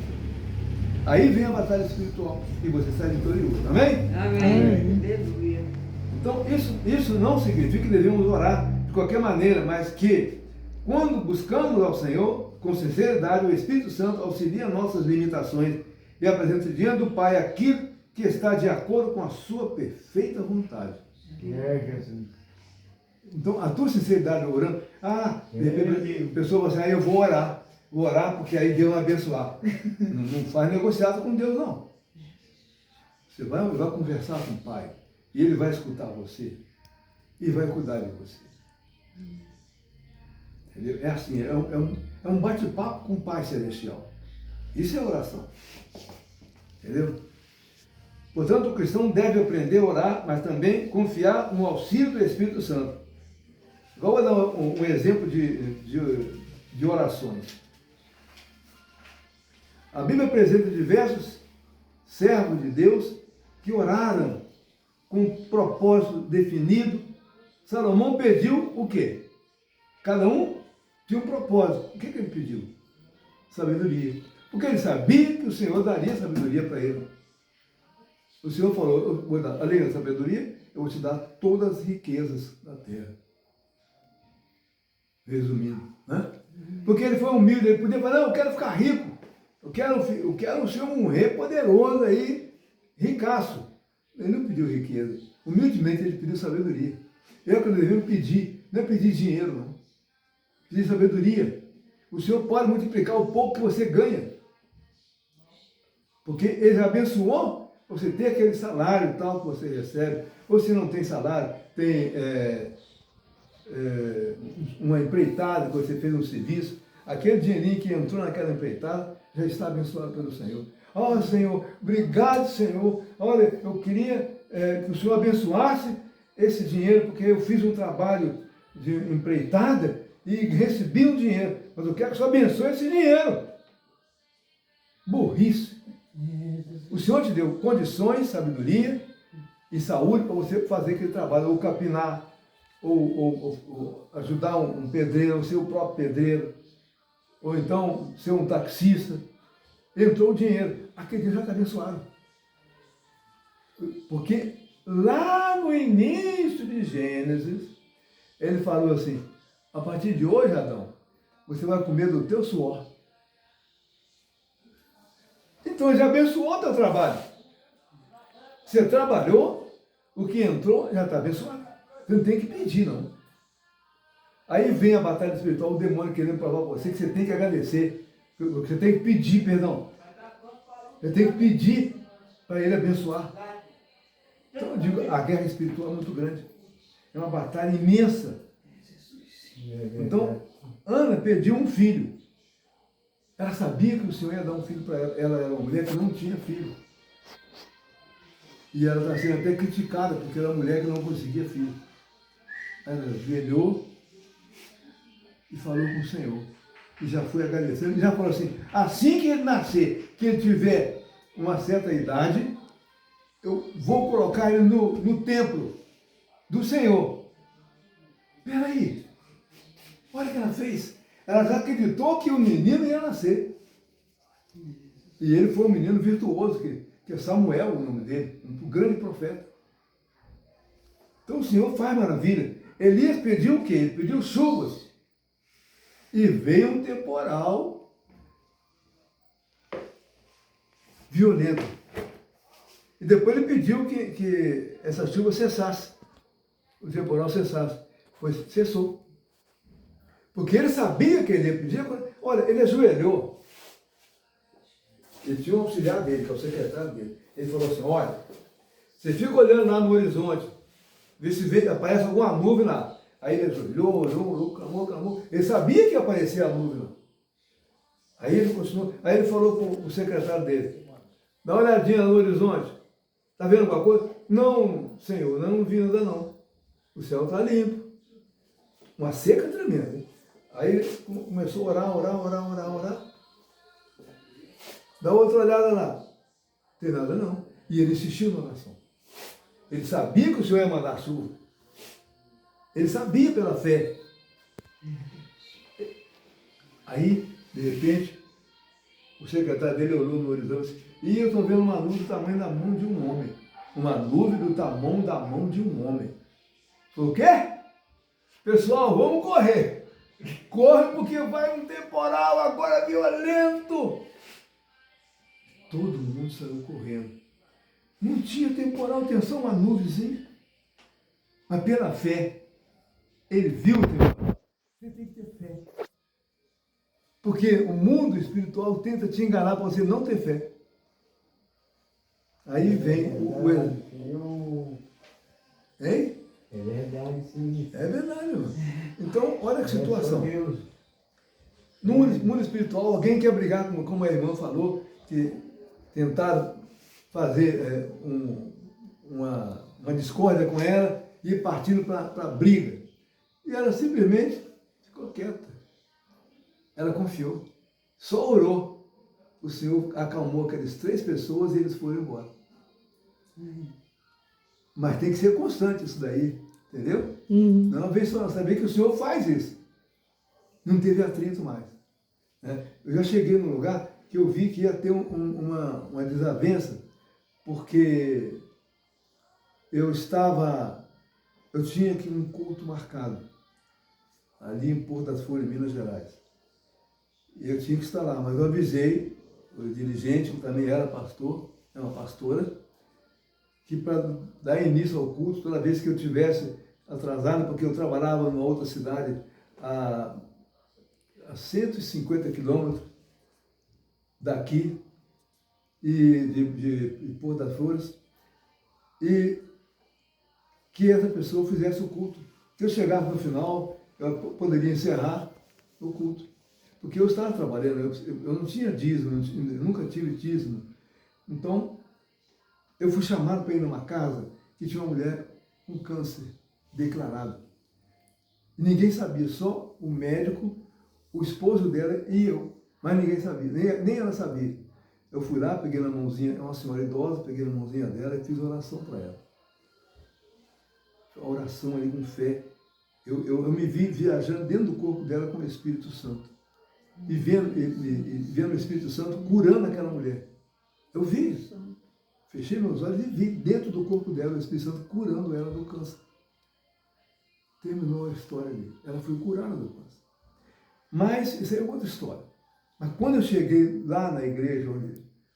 Aí vem a batalha espiritual e você sai vitorioso, amém? Amém. Aleluia. Então isso não significa que devemos orar de qualquer maneira, mas que quando buscamos ao Senhor, com sinceridade, o Espírito Santo auxilia nossas limitações e apresenta diante do Pai aquilo que está de acordo com a sua perfeita vontade. Jesus. Então, a tua sinceridade orando, de repente a pessoa vai assim, eu vou orar porque aí Deus vai abençoar. Não faz negociado com Deus, não. Você vai conversar com o Pai e Ele vai escutar você e vai cuidar de você. Entendeu? É assim, é um bate-papo com o Pai Celestial. Isso é oração. Entendeu? Portanto, o cristão deve aprender a orar, mas também confiar no auxílio do Espírito Santo. Vou dar um exemplo de orações. A Bíblia apresenta diversos servos de Deus que oraram com um propósito definido. Salomão pediu o quê? Cada um tinha um propósito. O que ele pediu? Sabedoria. Porque ele sabia que o Senhor daria sabedoria para ele. O Senhor falou, eu vou dar, além da sabedoria, eu vou te dar todas as riquezas da terra. Resumindo, né? Porque ele foi humilde, ele podia falar, não, eu quero ficar rico, eu quero ser um rei poderoso aí, ricaço. Ele não pediu riqueza, humildemente ele pediu sabedoria. É o que nós devemos pedir, não é pedir dinheiro, não. Pedir sabedoria. O Senhor pode multiplicar o pouco que você ganha. Porque Ele já abençoou você ter aquele salário tal que você recebe. Ou se não tem salário, tem uma empreitada que você fez no serviço. Aquele dinheirinho que entrou naquela empreitada já está abençoado pelo Senhor. Oh, Senhor, obrigado, Senhor. Olha, eu queria que o Senhor abençoasse esse dinheiro, porque eu fiz um trabalho de empreitada e recebi um dinheiro. Mas eu quero que o Senhor abençoe esse dinheiro. Burrice. O Senhor te deu condições, sabedoria e saúde para você fazer aquele trabalho, ou capinar, ou ajudar um pedreiro, ou ser o próprio pedreiro, ou então ser um taxista. Entrou o dinheiro, aquele dia já está abençoado. Porque lá no início de Gênesis, ele falou assim, a partir de hoje, Adão, você vai comer do teu suor. Então ele já abençoou o teu trabalho. Você trabalhou, o que entrou já está abençoado. Você não tem que pedir, não. Aí vem a batalha espiritual, o demônio querendo provar para você que você tem que agradecer, que você tem que pedir perdão. Você tem que pedir para ele abençoar. Então eu digo, a guerra espiritual é muito grande. É uma batalha imensa. Então, Ana pediu um filho. Ela sabia que o Senhor ia dar um filho para ela. Ela era uma mulher que não tinha filho. E ela está sendo até criticada, porque era uma mulher que não conseguia filho. Ela ajoelhou e falou com o Senhor. E já foi agradecendo, e já falou assim que ele nascer, que ele tiver uma certa idade, eu vou colocar ele no templo do Senhor. Espera aí. Olha o que ela fez. Ela já acreditou que o menino ia nascer. E ele foi um menino virtuoso, que é Samuel, o nome dele, um grande profeta. Então o Senhor faz maravilha. Elias pediu o quê? Ele pediu chuvas. E veio um temporal violento. E depois ele pediu que essa chuva cessasse. O temporal cessasse. Cessou. Porque ele sabia que ele ia pedir. Olha, ele ajoelhou. Ele tinha um auxiliar dele, que é o secretário dele. Ele falou assim, olha, você fica olhando lá no horizonte, vê se aparece alguma nuvem lá. Aí ele ajoelhou, orou, clamou. Ele sabia que ia aparecer a nuvem lá. Aí ele continuou. Aí ele falou para o secretário dele, dá uma olhadinha no horizonte. Está vendo alguma coisa? Não, senhor, não vi nada não. O céu está limpo. Uma seca tremenda. Hein? Aí ele começou a orar. Dá outra olhada lá. Não tem nada não. E ele insistiu na oração. Ele sabia que o Senhor ia mandar chuva. Ele sabia pela fé. Aí, de repente, o secretário dele olhou no horizonte e eu estou vendo uma nuvem do tamanho da mão de um homem. Uma nuvem do tamanho da mão de um homem. Falei, o quê? Pessoal, vamos correr. Corre porque vai um temporal agora violento. Todo mundo saiu correndo. Não tinha temporal, tinha só uma nuvenzinha. Mas pela fé, ele viu o temporal. Você tem que ter fé. Porque o mundo espiritual tenta te enganar para você não ter fé. Aí vem Hein? É verdade, sim. É verdade, mano. Então, olha que situação. No mundo espiritual, alguém quer brigar, como a irmã falou, que tentaram fazer uma discórdia com ela e partindo para briga. E ela simplesmente ficou quieta. Ela confiou. Só orou. O Senhor acalmou aquelas 3 pessoas e eles foram embora. Mas tem que ser constante isso daí, entendeu? Não vem só saber que o Senhor faz isso. Não teve atrito mais. Né? Eu já cheguei num lugar que eu vi que ia ter uma desavença, porque eu tinha aqui um culto marcado, ali em Porto das Flores, Minas Gerais. E eu tinha que estar lá, mas eu avisei o dirigente, que também era pastor, é uma pastora, que para dar início ao culto, toda vez que eu tivesse atrasado, porque eu trabalhava numa outra cidade a 150 quilômetros daqui, de Porto das Flores, e que essa pessoa fizesse o culto. Se eu chegasse no final, eu poderia encerrar o culto. Porque eu estava trabalhando, eu não tinha dízimo, eu nunca tive dízimo. Então, eu fui chamado para ir numa casa que tinha uma mulher com câncer declarado. E ninguém sabia, só o médico, o esposo dela e eu. Mas ninguém sabia, nem ela sabia. Eu fui lá, peguei na mãozinha, é uma senhora idosa, peguei na mãozinha dela e fiz oração para ela. A oração ali com fé. Eu me vi viajando dentro do corpo dela com o Espírito Santo. E vendo o Espírito Santo curando aquela mulher. Eu vi isso. Fechei meus olhos e vi dentro do corpo dela o Espírito Santo curando ela do câncer. Terminou a história ali. Ela foi curada do câncer. Mas isso aí é outra história. Mas quando eu cheguei lá na igreja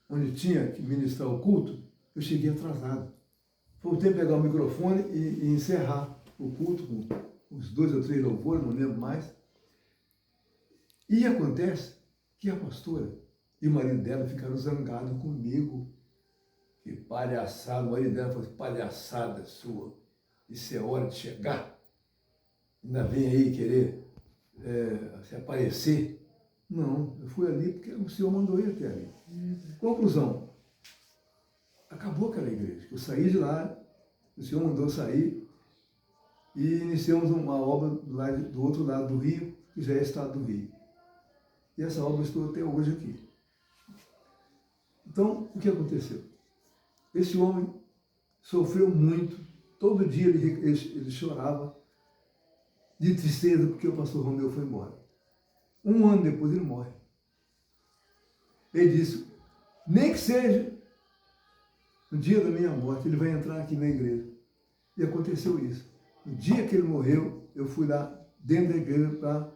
onde tinha que ministrar o culto, eu cheguei atrasado. Voltei a pegar o microfone e encerrar o culto com os 2 ou 3 louvores, não lembro mais. E acontece que a pastora e o marido dela ficaram zangados comigo. Que palhaçada, o marido dela falou, palhaçada sua, isso é hora de chegar. Ainda vem aí querer se aparecer. Não, eu fui ali porque o Senhor mandou ir até ali. Conclusão, acabou aquela igreja. Eu saí de lá, o Senhor mandou sair e iniciamos uma obra do outro lado do rio, que já é estado do Rio. E essa obra estou até hoje aqui. Então, o que aconteceu? Esse homem sofreu muito, todo dia ele chorava de tristeza porque o pastor Romeu foi embora. 1 ano depois ele morre. Ele disse, nem que seja no dia da minha morte, ele vai entrar aqui na igreja. E aconteceu isso. No dia que ele morreu, eu fui lá dentro da igreja para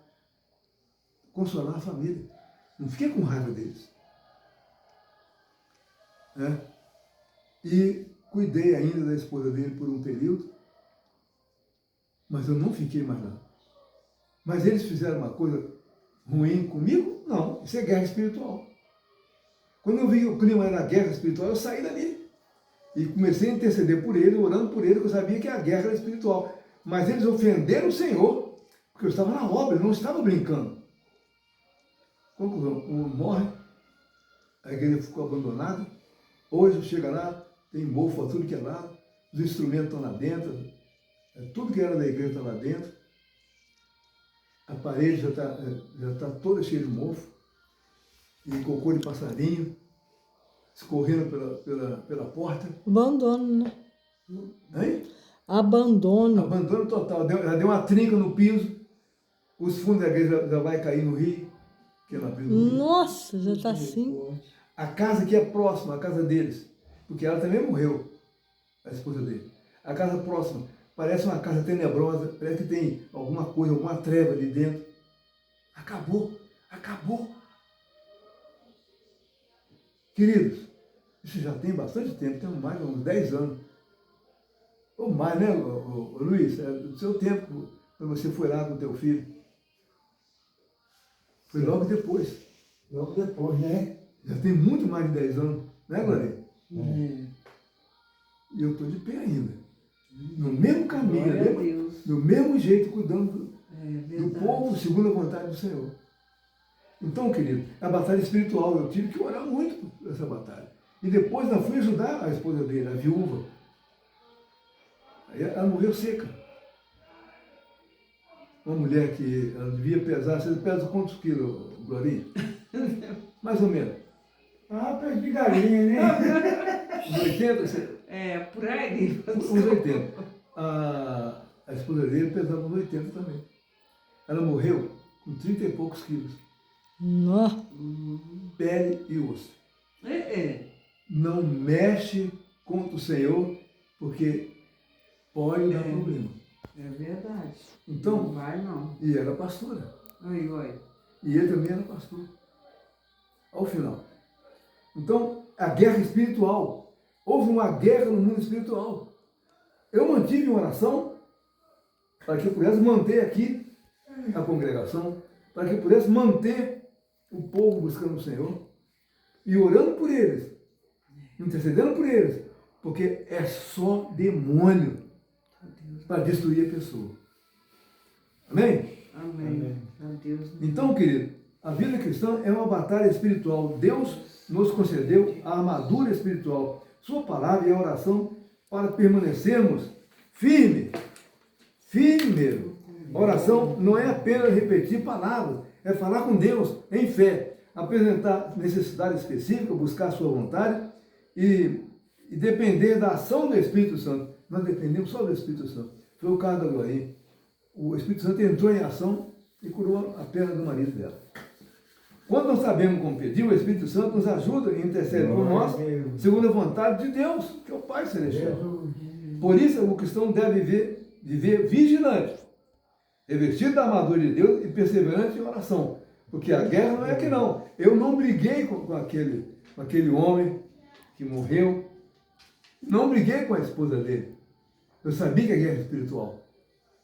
consolar a família. Não fiquei com raiva deles. E cuidei ainda da esposa dele por um período. Mas eu não fiquei mais lá. Mas eles fizeram uma coisa ruim comigo? Não, isso é guerra espiritual. Quando eu vi o clima era guerra espiritual, eu saí dali. E comecei a interceder por ele, orando por ele, porque eu sabia que a guerra era espiritual. Mas eles ofenderam o Senhor, porque eu estava na obra, eu não estava brincando. Conclusão, morre, a igreja ficou abandonada. Hoje chega lá, tem mofo a tudo que é lado, os instrumentos estão lá dentro, tudo que era da igreja está lá dentro. A parede já está toda cheia de mofo, e cocô de passarinho, escorrendo pela porta. Abandono, né? Hein? Abandono. Abandono total. Já deu uma trinca no piso, os fundos da igreja já vai cair no rio, que é na piso do rio. Nossa, já está assim. A casa que é próxima, a casa deles, porque ela também morreu, a esposa dele. A casa próxima parece uma casa tenebrosa, parece que tem alguma coisa, alguma treva ali dentro. Acabou, acabou. Queridos, isso já tem bastante tempo, tem mais de uns 10 anos. Ou mais, né, Luiz? É do seu tempo, quando você foi lá com o teu filho. Foi logo depois. Logo depois, né? Já tem muito mais de 10 anos, né, Glória? É. E eu estou de pé ainda. No mesmo caminho, Glória a Deus. do mesmo jeito, cuidando É do verdade. povo segundo a vontade do Senhor. Então, querido, a batalha espiritual, eu tive que orar muito por essa batalha. E depois eu fui ajudar a esposa dele, a viúva. Aí ela morreu seca. Uma mulher que ela devia pesar, você pesa quantos quilos, Glorinha? Mais ou menos. Ah, peixe de galinha, né? Uns 80? Você... É, por aí. Uns 80. A esposa dele pesava uns 80 também. Ela morreu com 30 e poucos quilos. Nossa. Pele e osso. É. Não mexe contra o Senhor, porque pode dar problema. É verdade. Então, Não vai não. e era pastora. Oi, oi. E ele também era pastor. Ao final. Então, a guerra espiritual. Houve uma guerra no mundo espiritual. Eu mantive uma oração para que eu pudesse manter aqui a congregação, para que eu pudesse manter o povo buscando o Senhor e orando por eles, intercedendo por eles, porque é só demônio para destruir a pessoa. Amém? Amém. Meu Deus. Então, querido, a vida cristã é uma batalha espiritual. Deus nos concedeu a armadura espiritual, sua palavra e a oração para permanecermos firmes. Firme mesmo. A oração não é apenas repetir palavras, é falar com Deus em fé, apresentar necessidade específica, buscar a sua vontade e depender da ação do Espírito Santo. Nós dependemos só do Espírito Santo. Foi o caso da Glorinha. O Espírito Santo entrou em ação e curou a perna do marido dela. Quando nós sabemos como pedir, o Espírito Santo nos ajuda e intercede por nós, segundo a vontade de Deus, que é o Pai Celestial. Por isso, o cristão deve viver vigilante, revestido da armadura de Deus e perseverante em oração. Porque a guerra não é que não. Eu não briguei com aquele homem que morreu. Não briguei com a esposa dele. Eu sabia que a guerra é espiritual.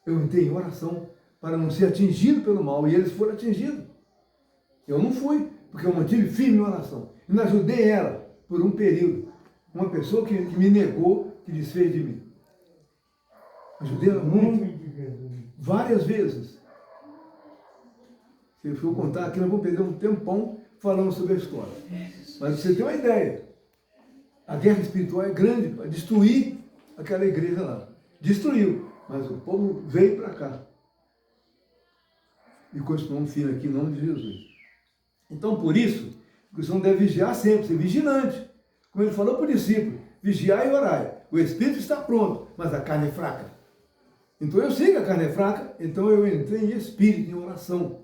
Eu entrei em oração para não ser atingido pelo mal. E eles foram atingidos. Eu não fui, porque eu mantive firme em oração. E não ajudei ela por um período. Uma pessoa que me negou, que desfez de mim. Ajudei ela muito. Várias vezes. Se eu for contar aqui, nós vamos perder um tempão falando sobre a história. Mas pra você ter uma ideia, a guerra espiritual é grande para destruir aquela igreja lá. Destruiu, mas o povo veio para cá. E continuamos firmes aqui em nome de Jesus. Então, por isso, o cristão deve vigiar sempre, ser vigilante. Como ele falou para o discípulo, vigiai e orai. O espírito está pronto, mas a carne é fraca. Então eu sei que a carne é fraca, então eu entrei em espírito, em oração.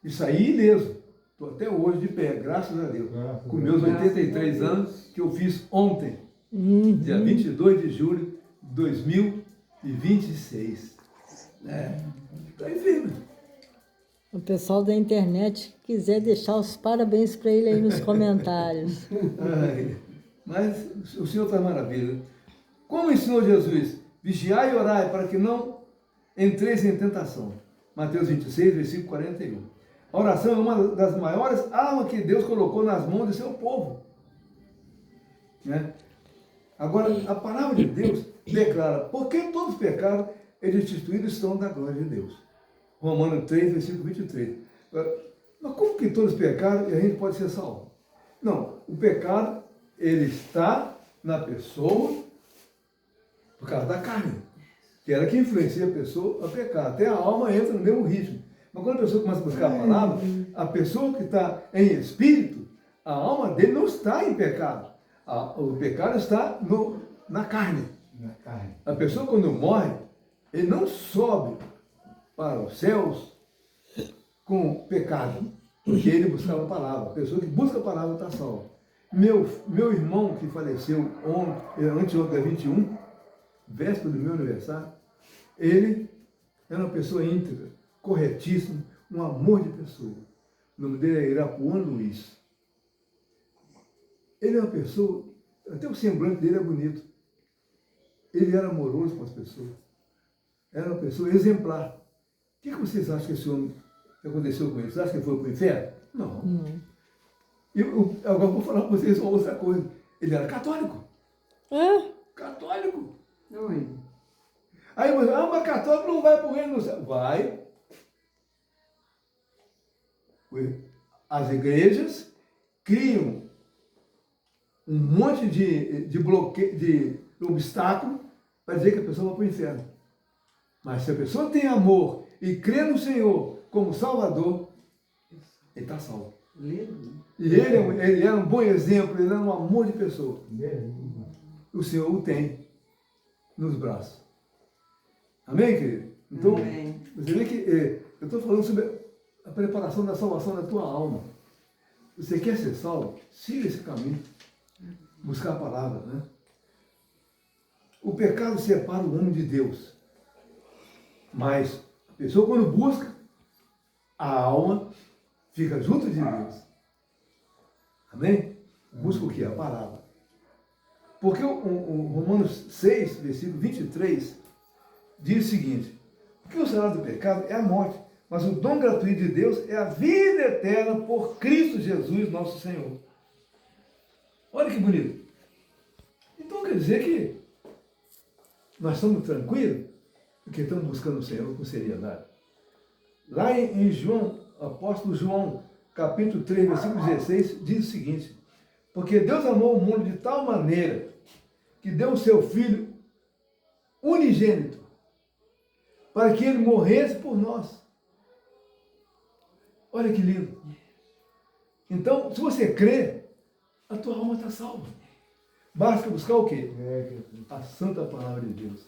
E saí ileso. Estou até hoje de pé, graças a Deus. Com meus 83 anos, que eu fiz ontem, dia 22 de julho de 2026. Está aí firme. O pessoal da internet quiser deixar os parabéns para ele aí nos comentários. Mas o Senhor faz maravilha. Como ensinou Jesus? Vigiai e orai para que não entreis em tentação. Mateus 26, versículo 41. A oração é uma das maiores armas que Deus colocou nas mãos de seu povo. Né? Agora, a palavra de Deus declara, porque todos pecaram e destituídos estão da glória de Deus. Romanos 3, versículo 23. Mas como que todos pecaram e a gente pode ser salvo? Não, o pecado, ele está na pessoa por causa da carne, que é ela que influencia a pessoa a pecar. Até a alma entra no mesmo ritmo. Mas quando a pessoa começa a buscar a palavra, a pessoa que está em espírito, a alma dele não está em pecado. O pecado está na carne. A pessoa quando morre, ele não sobe para os céus com pecado, porque ele buscava a palavra. A pessoa que busca a palavra está salva. Meu irmão que faleceu anteontem, dia 21, véspera do meu aniversário, ele era uma pessoa íntegra, corretíssima, um amor de pessoa. O nome dele é Irapuã Luiz. Ele é uma pessoa, até o semblante dele é bonito. Ele era amoroso com as pessoas. Era uma pessoa exemplar. O que vocês acham que esse homem aconteceu com ele? Vocês acham que ele foi para o inferno? Não. Agora eu vou falar para vocês uma outra coisa. Ele era católico. Católico. Oi. Aí você, mas católico não vai para o reino do céu. Vai. As igrejas criam um monte de bloqueio, de obstáculo para dizer que a pessoa vai para o inferno. Mas se a pessoa tem amor e crê no Senhor como Salvador, ele está salvo. E ele era um bom exemplo, ele era um amor de pessoa. O Senhor o tem nos braços. Amém, querido? Então, Amém. você vê que eu estou falando sobre a preparação da salvação da tua alma. Você quer ser salvo? Siga esse caminho. Buscar a palavra, né? O pecado separa o homem de Deus. Mas a pessoa quando busca, a alma fica junto de Deus. Amém? Busca o que? A palavra. Porque o Romanos 6, versículo 23, diz o seguinte: porque o salário do pecado é a morte, mas o dom gratuito de Deus é a vida eterna por Cristo Jesus, nosso Senhor. Olha que bonito. Então quer dizer que nós estamos tranquilos, porque estamos buscando o Senhor com seriedade. Lá em João, apóstolo João, capítulo 3, versículo 16, diz o seguinte: porque Deus amou o mundo de tal maneira que deu o seu Filho unigênito, para que ele morresse por nós. Olha que lindo. Então, se você crê, a tua alma está salva. Basta buscar o quê? A santa palavra de Deus.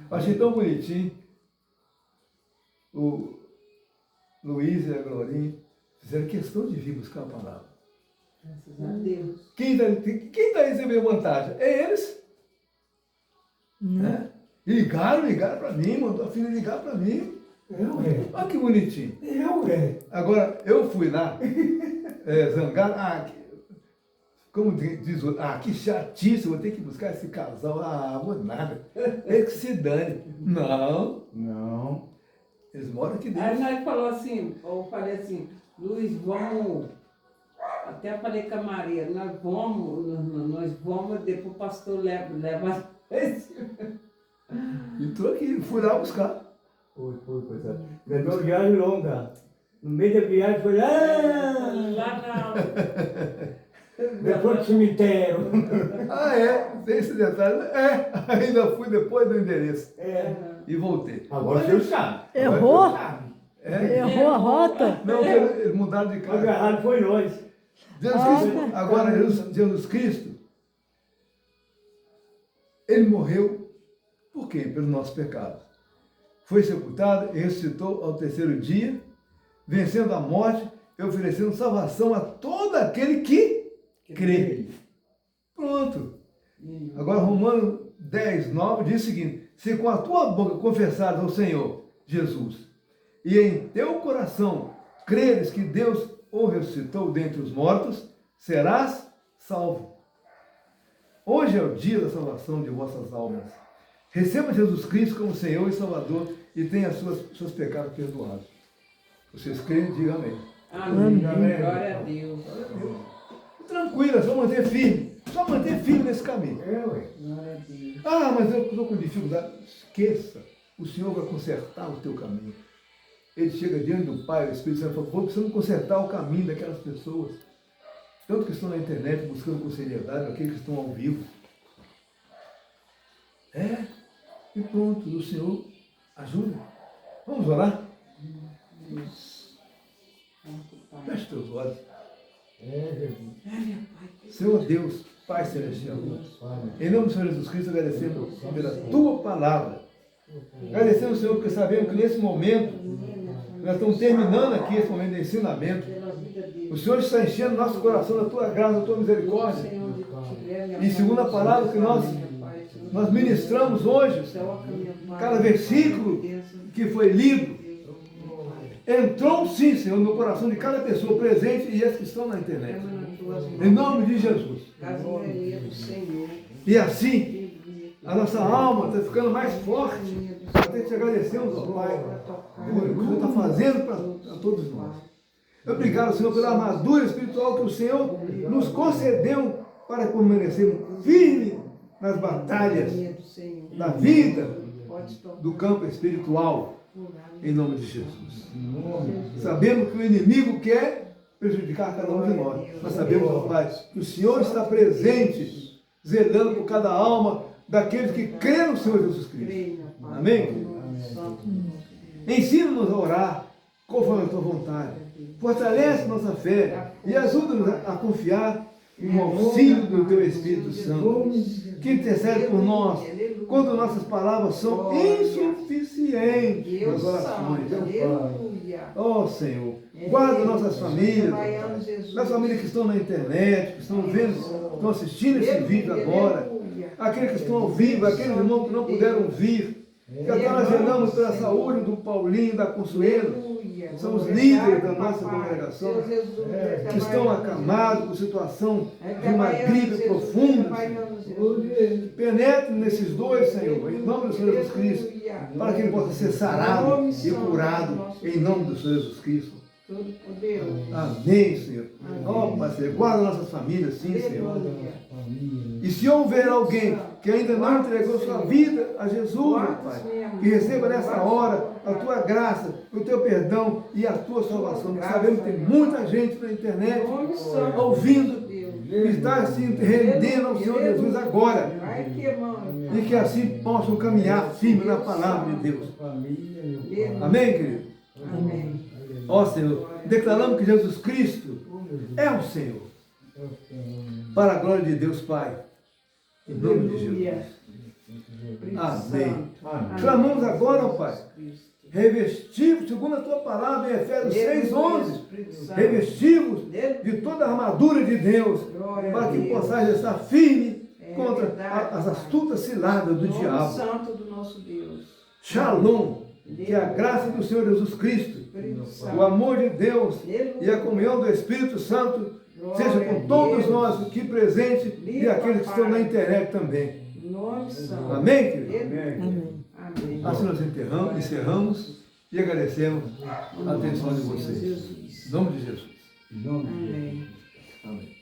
Achei tão bonitinho. O Luiz e a Glorinha fizeram questão de vir buscar a palavra. Graças a Deus. Quem está recebendo vantagem? É eles. Né? Ligaram para mim, mandou a filha ligar para mim. Olha que bonitinho. Agora, eu fui lá, zangado. Como diz o outro, que chatice, vou ter que buscar esse casal. Vou nada. É que se dane. Não. Eles moram aqui dentro. Aí nós falou assim, eu falei assim, Luiz, vamos. Até falei com a Maria, nós vamos, depois o pastor leva esse. E estou aqui, fui lá buscar. Foi. Levou uma viagem longa. No meio da viagem foi lá. Lá Depois do cemitério. Tem esse detalhe. Ainda fui depois do endereço. E voltei. Agora você sabe. Errou? É? Errou a rota? Não, eles mudaram de O casa. errado foi nós. Agora, Jesus Cristo, ele morreu por quê? Pelos nossos pecados. Foi sepultado e ressuscitou ao terceiro dia, vencendo a morte e oferecendo salvação a todo aquele que crê. Pronto. Agora, Romanos 10, 9 diz o seguinte: se com a tua boca confessares ao Senhor Jesus e em teu coração creres que Deus o ressuscitou dentre os mortos, serás salvo. Hoje é o dia da salvação de vossas almas. Receba Jesus Cristo como Senhor e Salvador e tenha seus pecados perdoados. Vocês creem? Digam amém. Amém. Amém. Glória a Deus. Tranquila, só manter firme. Só manter firme nesse caminho. Ué. Glória a Deus. Ah, mas eu estou com dificuldade. Esqueça. O Senhor vai consertar o teu caminho. Ele chega diante do Pai, o Espírito Santo, e fala, precisamos consertar o caminho daquelas pessoas. Tanto que estão na internet buscando com seriedade, aqueles que estão ao vivo. E pronto, o Senhor ajuda. Vamos orar? Feche teus olhos. Senhor Deus, Pai Celestial, em nome do Senhor Jesus Cristo, agradecemos pela Tua palavra. Agradecemos, Senhor, porque sabemos que nesse momento, nós estamos terminando aqui esse momento de ensinamento. O Senhor está enchendo nosso coração da Tua graça, da Tua misericórdia. E segundo a palavra que nós ministramos hoje, cada versículo que foi lido, entrou sim, Senhor, no coração de cada pessoa presente e as que estão na internet. Em nome de Jesus. E assim, a nossa alma está ficando mais forte. Até te agradecemos, ó Pai, por o que o Senhor está fazendo para todos nós. Obrigado, Senhor, pela armadura espiritual que o Senhor nos concedeu para permanecermos firmes nas batalhas da vida, do campo espiritual, em nome de Jesus. Sabemos que o inimigo quer prejudicar cada um de nós. Mas sabemos, ó Pai, que o Senhor está presente, zelando por cada alma daqueles que creem no Senhor Jesus Cristo. Amém? Ensina-nos a orar conforme a Tua vontade. Fortalece nossa fé e ajuda-nos a confiar no auxílio do Teu Espírito Santo, que intercede por nós quando nossas palavras são insuficientes nas orações. Ó Senhor, guarda nossas famílias, as famílias que estão na internet, que estão vendo, estão assistindo esse vídeo agora, aqueles que estão ao vivo, aqueles irmãos que não puderam vir. Que agora nós oramos pela saúde do Paulinho, da Consuelo, são os líderes da nossa congregação, que estão acamados com situação de uma gripe profunda. Penetre nesses dois, Senhor, em nome do Senhor Jesus Cristo, para que ele possa ser sarado e curado, em nome do Senhor Jesus Cristo. Amém, Senhor. Ó, Pai, Senhor, guarda nossas famílias, sim, Senhor. E se houver alguém que ainda não entregou sua vida a Jesus, meu Pai, que receba nessa hora a Tua graça, o Teu perdão e a Tua salvação. Sabemos que tem muita gente na internet ouvindo e está se rendendo ao Senhor Jesus agora. E que assim possam caminhar firme na palavra de Deus. Amém, querido? Amém. Ó Senhor, declaramos que Jesus Cristo é o Senhor. Para a glória de Deus, Pai. Em nome de Jesus. Amém. Clamamos agora, ó Pai. Revestivos, segundo a Tua palavra em Efésios 6:11, revestivos de toda a armadura de Deus, para que possais estar firme contra as astutas ciladas do diabo. Santo do nosso Deus. Shalom. Que a graça do Senhor Jesus Cristo, o amor de Deus e a comunhão do Espírito Santo seja com todos nós aqui presentes e aqueles que estão na internet também. Amém, querido? Amém. Assim nós encerramos e agradecemos a atenção de vocês. Em nome de Jesus. Amém. Amém.